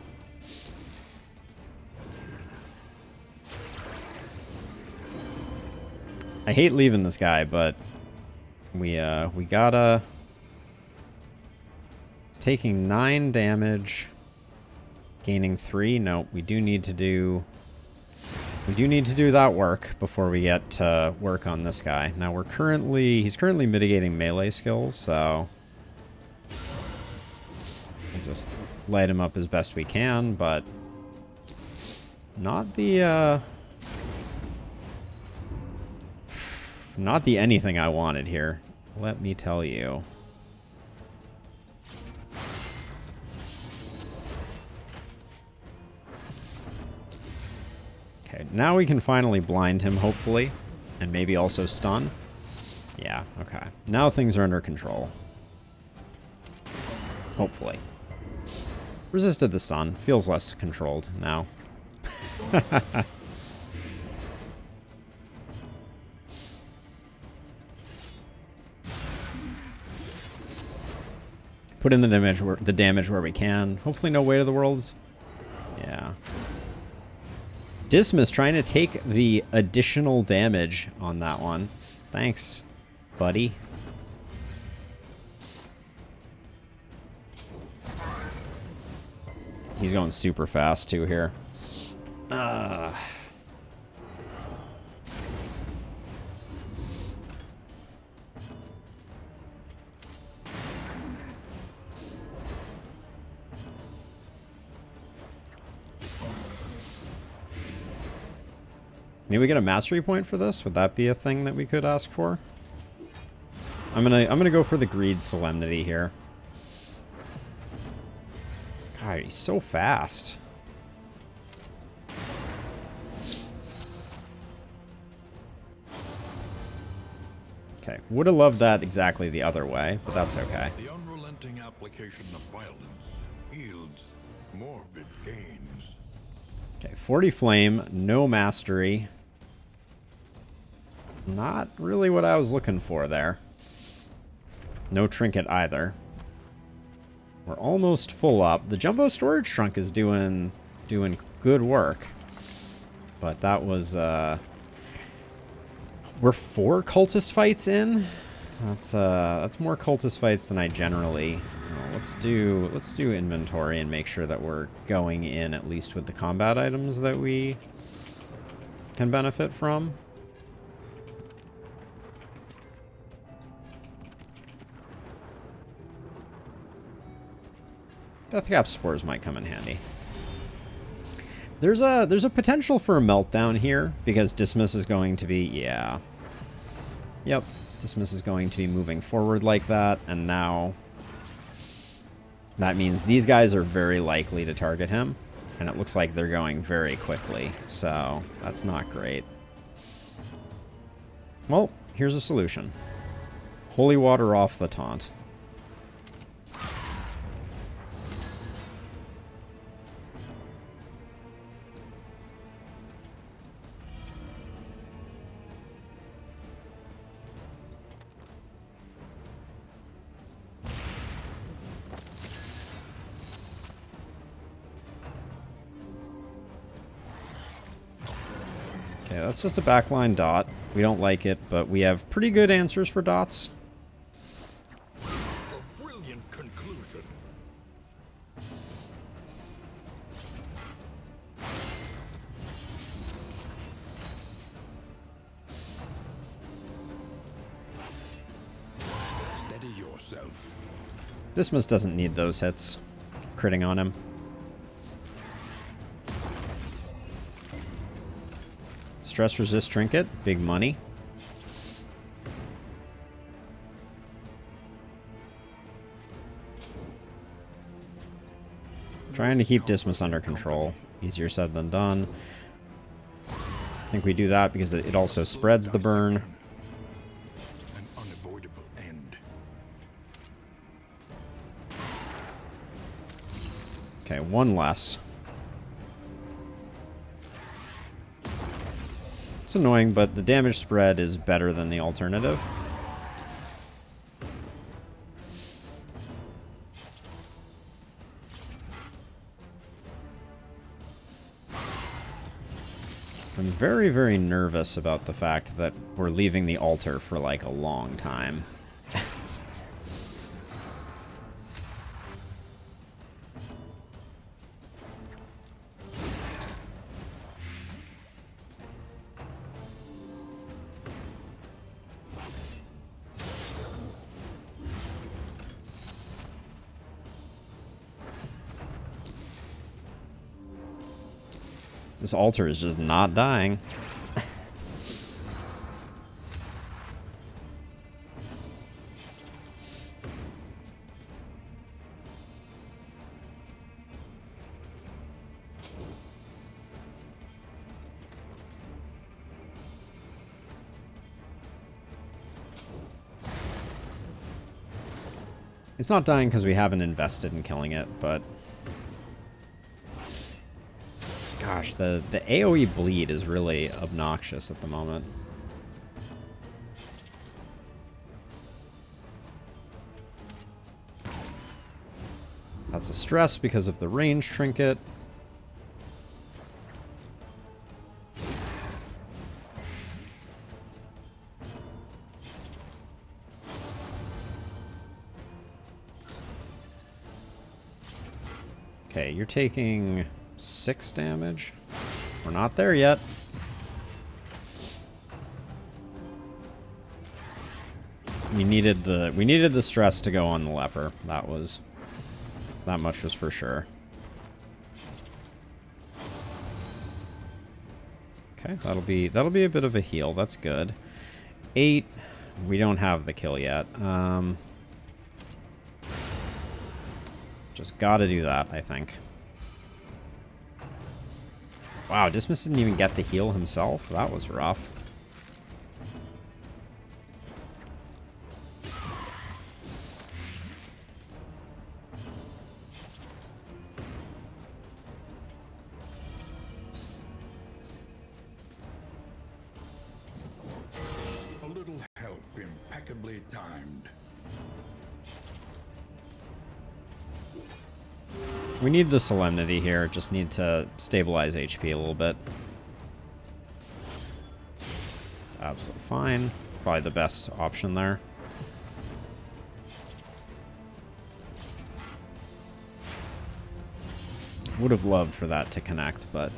I hate leaving this guy, but we gotta... It's taking 9 damage, gaining 3. No, we do need to do that work before we get to work on this guy. Now he's currently mitigating melee skills, so we'll just light him up as best we can, but not the anything I wanted here. Let me tell you. Okay, now we can finally blind him, hopefully, and maybe also stun. Yeah, okay. Now things are under control. Hopefully. Resisted the stun. Feels less controlled now. Put in the damage where we can. Hopefully no Weight of the Worlds. Yeah. Dismas trying to take the additional damage on that one. Thanks, buddy. He's going super fast, too, here. Maybe we get a mastery point for this? Would that be a thing that we could ask for? I'm gonna go for the Greed Solemnity here. God, he's so fast. Okay, would have loved that exactly the other way, but that's okay. The unrelenting application of violence yields morbid gains. Okay, 40 flame, no mastery. Not really what I was looking for there. No trinket either. We're almost full up. The jumbo storage trunk is doing good work. But that was we're 4 cultist fights in. That's more cultist fights than I generally. Let's do inventory and make sure that we're going in at least with the combat items that we can benefit from. Deathcap spores might come in handy. There's a potential for a meltdown here because Dismas is going to be Yep, Dismas is going to be moving forward like that, and now that means these guys are very likely to target him, and it looks like they're going very quickly, so that's not great. Well, here's a solution. Holy water off the taunt. Okay, that's just a backline dot. We don't like it, but we have pretty good answers for dots. A brilliant conclusion. Steady yourself. Dismas doesn't need those hits. Critting on him. Stress resist trinket, big money. Trying to keep Dismas under control. Easier said than done. I think we do that because it also spreads the burn. An unavoidable end. Okay, one less. It's annoying, but the damage spread is better than the alternative. I'm very, very nervous about the fact that we're leaving the altar for like a long time. This altar is just not dying. It's not dying because we haven't invested in killing it, but gosh, the AoE bleed is really obnoxious at the moment. That's a stress because of the range trinket. Okay, you're taking 6 damage. We're not there yet. We needed the stress to go on the leper. That much was for sure. Okay, that'll be a bit of a heal. That's good. 8. We don't have the kill yet. Just gotta do that, I think. Wow, Dismas didn't even get the heal himself. That was rough. A little help impeccably timed. We need the Solemnity here. Just need to stabilize HP a little bit. Absolutely fine. Probably the best option there. Would have loved for that to connect, but...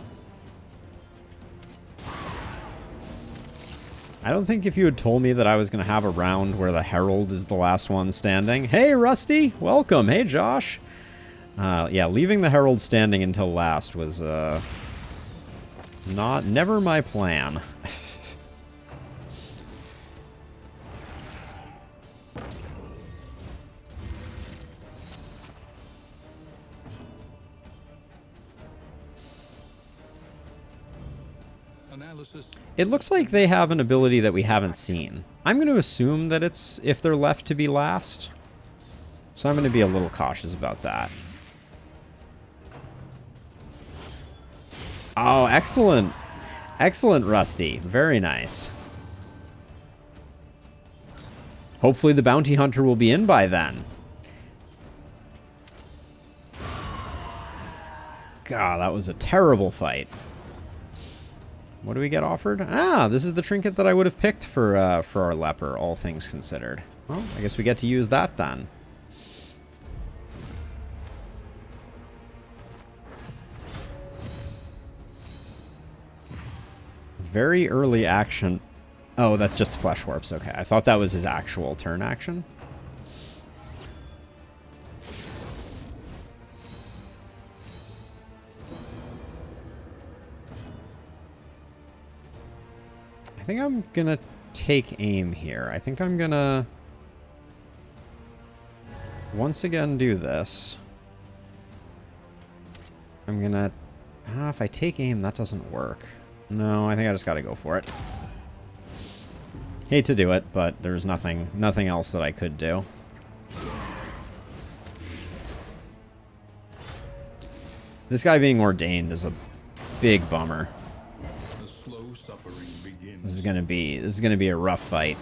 I don't think if you had told me that I was going to have a round where the Herald is the last one standing... Hey, Rusty! Welcome! Hey, Josh! Yeah, leaving the Herald standing until last was, never my plan. It looks like they have an ability that we haven't seen. I'm going to assume that it's if they're left to be last. So I'm going to be a little cautious about that. Oh, excellent. Excellent, Rusty. Very nice. Hopefully the bounty hunter will be in by then. God, that was a terrible fight. What do we get offered? Ah, this is the trinket that I would have picked for our leper, all things considered. Well, I guess we get to use that then. Very early action. Oh, that's just flesh warps. Okay, I thought that was his actual turn action. I think I'm gonna take aim here. I think I'm gonna once again do this. I'm gonna... if I take aim, that doesn't work. No, I think I just gotta go for it. Hate to do it, but there's nothing else that I could do. This guy being ordained is a big bummer. The slow suffering begins. This is gonna be a rough fight,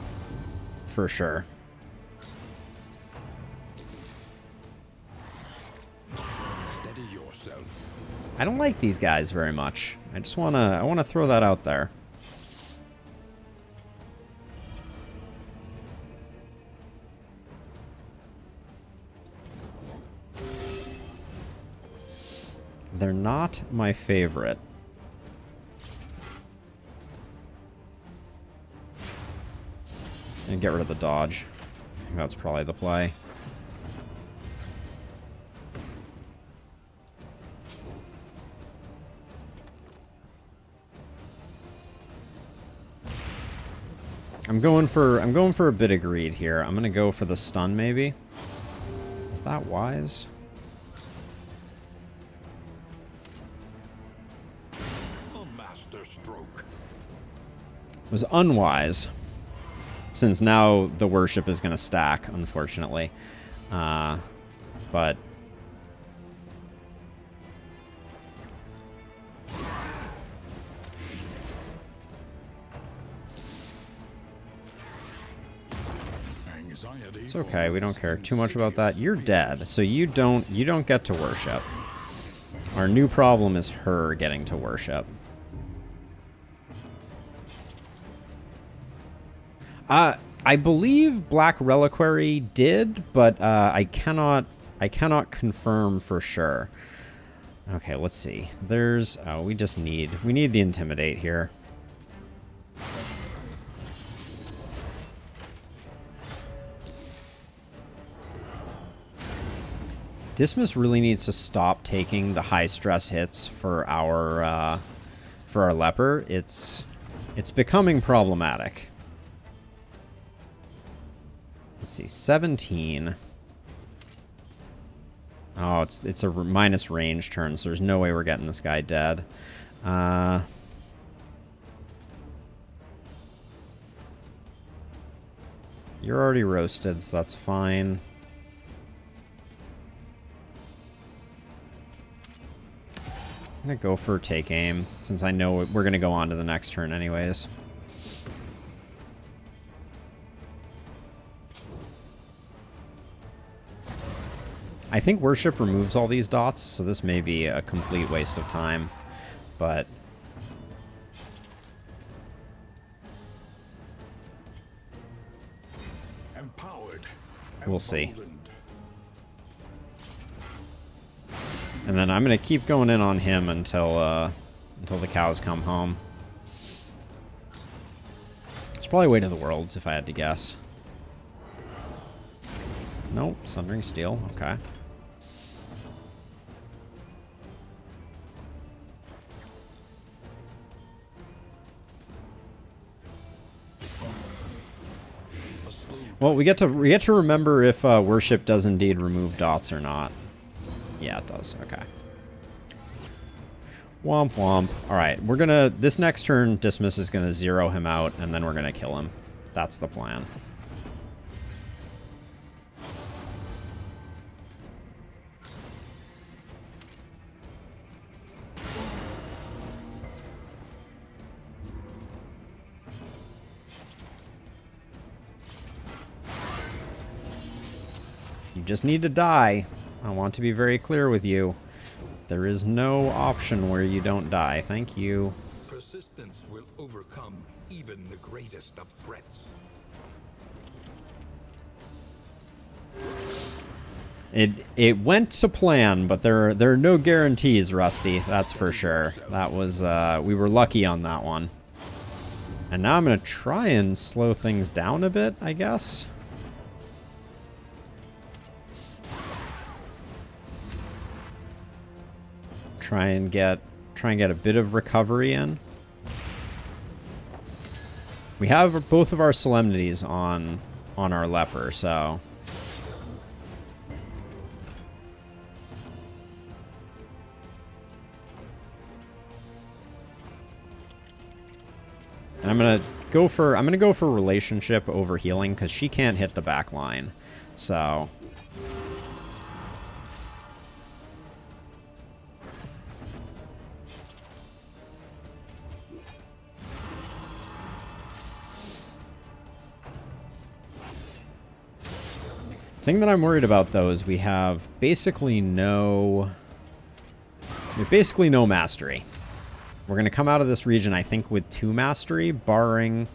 for sure. Steady yourself. I don't like these guys very much. I wanna throw that out there. They're not my favorite. And get rid of the dodge. I think that's probably the play. I'm going for a bit of greed here. I'm gonna go for the stun maybe. Is that wise? A master stroke. It was unwise. Since now the worship is gonna stack, unfortunately. But it's okay, we don't care too much about that. You're dead, so you don't get to worship. Our new problem is her getting to worship. I believe Black Reliquary did, but I cannot confirm for sure. Okay, let's see. There's we need the Intimidate here. Dismas really needs to stop taking the high stress hits for our leper. It's becoming problematic. Let's see, 17. Oh, it's a minus range turn, so there's no way we're getting this guy dead. You're already roasted, so that's fine. I'm gonna go for take aim, since I know we're gonna go on to the next turn anyways. I think worship removes all these dots, so this may be a complete waste of time, but Empowered. we'll see. Emboldened. And then I'm gonna keep going in on him until the cows come home. It's probably Way to the Worlds if I had to guess. Nope, Sundering Steel. Okay. Well, we get to remember if worship does indeed remove dots or not. Yeah, it does. Okay. Womp womp. All right, we're gonna this next turn. Dismiss is gonna zero him out, and then we're gonna kill him. That's the plan. You just need to die. I want to be very clear with you. There is no option where you don't die. Thank you. Persistence will overcome even the greatest of threats. It went to plan, but there are no guarantees, Rusty. That's for sure. That was we were lucky on that one. And now I'm gonna try and slow things down a bit, I guess. Try and get a bit of recovery in. We have both of our solemnities on our leper, so and I'm gonna go for relationship over healing because she can't hit the back line. So thing that I'm worried about though is we have basically no mastery. We're gonna come out of this region, I think, with 2 mastery, barring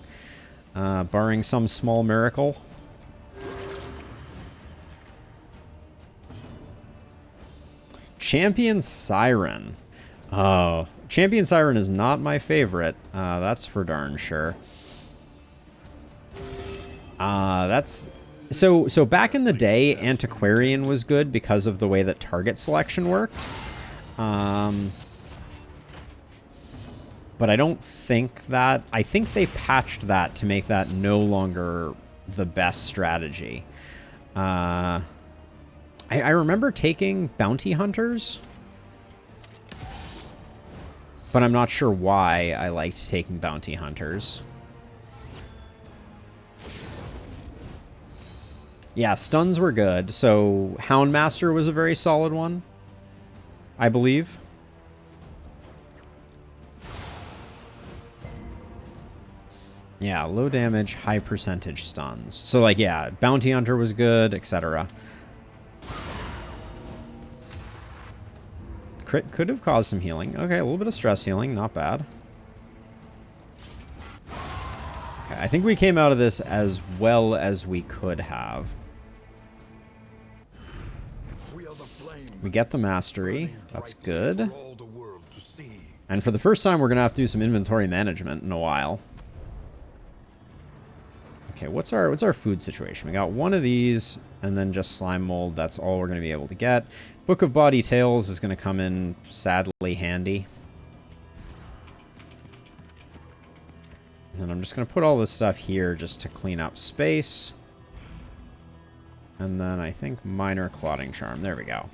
some small miracle. Champion Siren. Oh, Champion Siren is not my favorite. That's for darn sure. That's so back in the day, Antiquarian was good because of the way that target selection worked. But I don't think that... I think they patched that to make that no longer the best strategy. I remember taking bounty hunters, but I'm not sure why I liked taking bounty hunters. Yeah, stuns were good. So Houndmaster was a very solid one, I believe. Yeah, low damage, high percentage stuns. So, like, yeah, Bounty Hunter was good, etc. Crit could have caused some healing. Okay, a little bit of stress healing, not bad. Okay, I think we came out of this as well as we could have. We get the mastery. That's good. And for the first time, we're going to have to do some inventory management in a while. Okay, what's our food situation? We got one of these, and then just slime mold. That's all we're going to be able to get. Book of Body Tales is going to come in sadly handy. And then I'm just going to put all this stuff here just to clean up space. And then I think Minor Clotting Charm. There we go.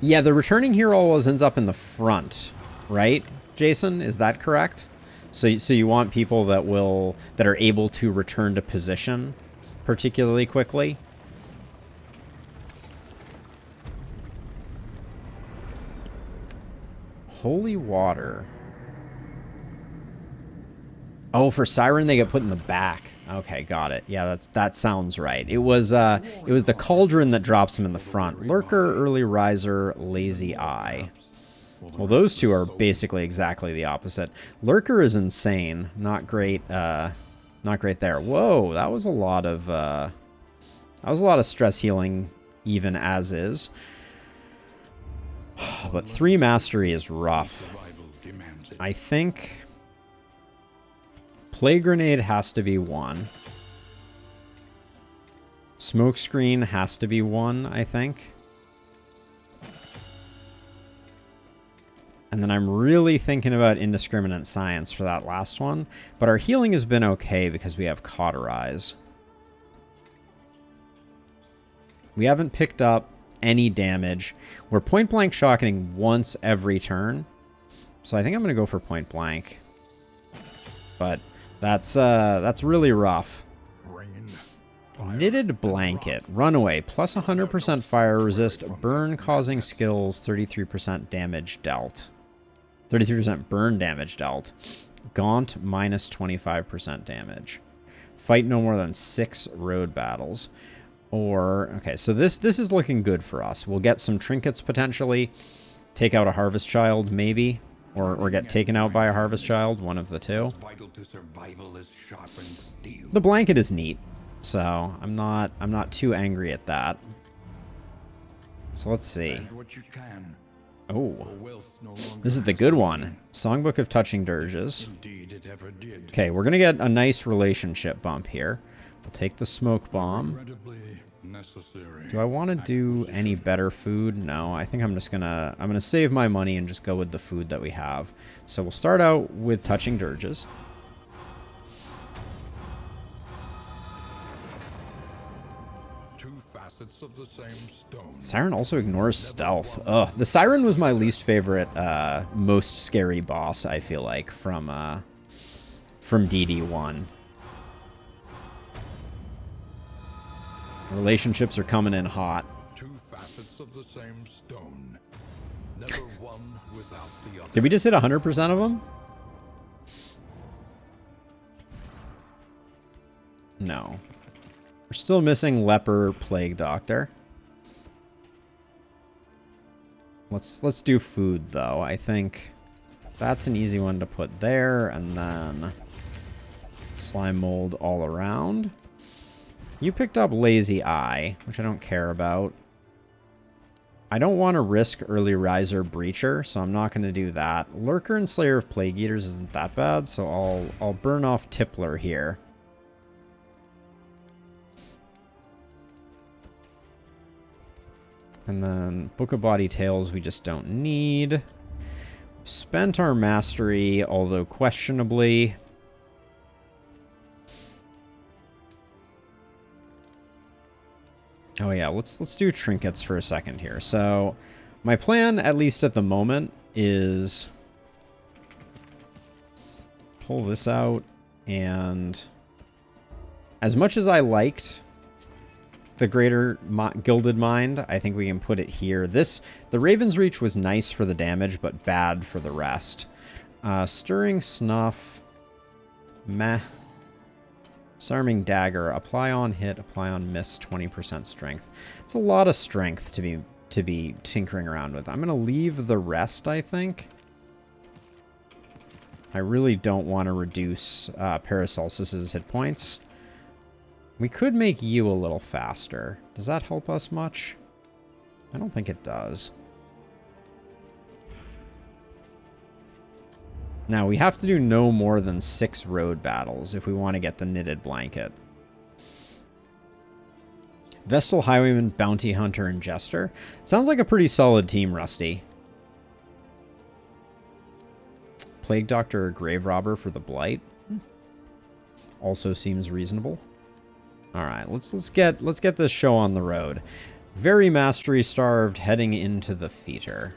Yeah, the returning hero always ends up in the front. Right, Jason? Is that correct? So you want people that are able to return to position particularly quickly? Holy water. Oh, for Siren they get put in the back. Okay, got it. Yeah, that sounds right. It was the Cauldron that drops them in the front. Lurker, Early Riser, Lazy Eye. Well, those two are basically exactly the opposite. Lurker is insane. Not great. Not great there. Whoa, that was a lot of stress healing, even as is. But 3 mastery is rough. I think Plague Grenade has to be 1. Smokescreen has to be 1, I think. And then I'm really thinking about Indiscriminate Science for that last one. But our healing has been okay because we have Cauterize. We haven't picked up any damage. We're point blank shocking once every turn. So I think I'm going to go for point blank. But that's really rough. Knitted Blanket. Runaway. Plus 100% fire resist. Burn causing skills. 33% damage dealt. 33% burn damage dealt. Gaunt minus 25% damage. Fight no more than 6 road battles. Or, okay, so this is looking good for us. We'll get some trinkets potentially. Take out a Harvest Child, maybe. Or get taken out by a Harvest Child, one of the two. The blanket is neat, so I'm not too angry at that. So let's see. Oh, this is the good one. Songbook of Touching Dirges. Okay, we're gonna get a nice relationship bump here. We'll take the smoke bomb. Do I want to do any better food? No, I think I'm gonna save my money and just go with the food that we have. So we'll start out with Touching Dirges. Of the same stone. Siren also ignores stealth. Ugh, the Siren was my least favorite, most scary boss, I feel like, from DD1. Relationships are coming in hot. 2 facets of the same stone. Never one without the other. Did we just hit 100% of them? No. We're still missing Leper Plague Doctor. Let's do food though. I think that's an easy one to put there, and then slime mold all around. You picked up Lazy Eye, which I don't care about. I don't want to risk Early Riser Breacher, so I'm not going to do that. Lurker and Slayer of Plague Eaters isn't that bad, so I'll burn off Tippler here. And then Book of Body Tales we just don't need. Spent our mastery, although questionably. Oh yeah, let's do trinkets for a second here. So my plan, at least at the moment, is pull this out, and as much as I liked the Greater Gilded Mind, I think we can put it here. The Raven's Reach was nice for the damage, but bad for the rest. Stirring Snuff, meh. Disarming Dagger, apply on hit, apply on miss, 20% strength. It's a lot of strength to be tinkering around with. I'm gonna leave the rest, I think. I really don't want to reduce Paracelsus's hit points. We could make you a little faster. Does that help us much? I don't think it does. Now, we have to do no more than 6 road battles if we want to get the Knitted Blanket. Vestal Highwayman, Bounty Hunter, and Jester. Sounds like a pretty solid team, Rusty. Plague Doctor or Grave Robber for the Blight. Also seems reasonable. All right, let's get this show on the road. Very mastery starved, heading into the theater.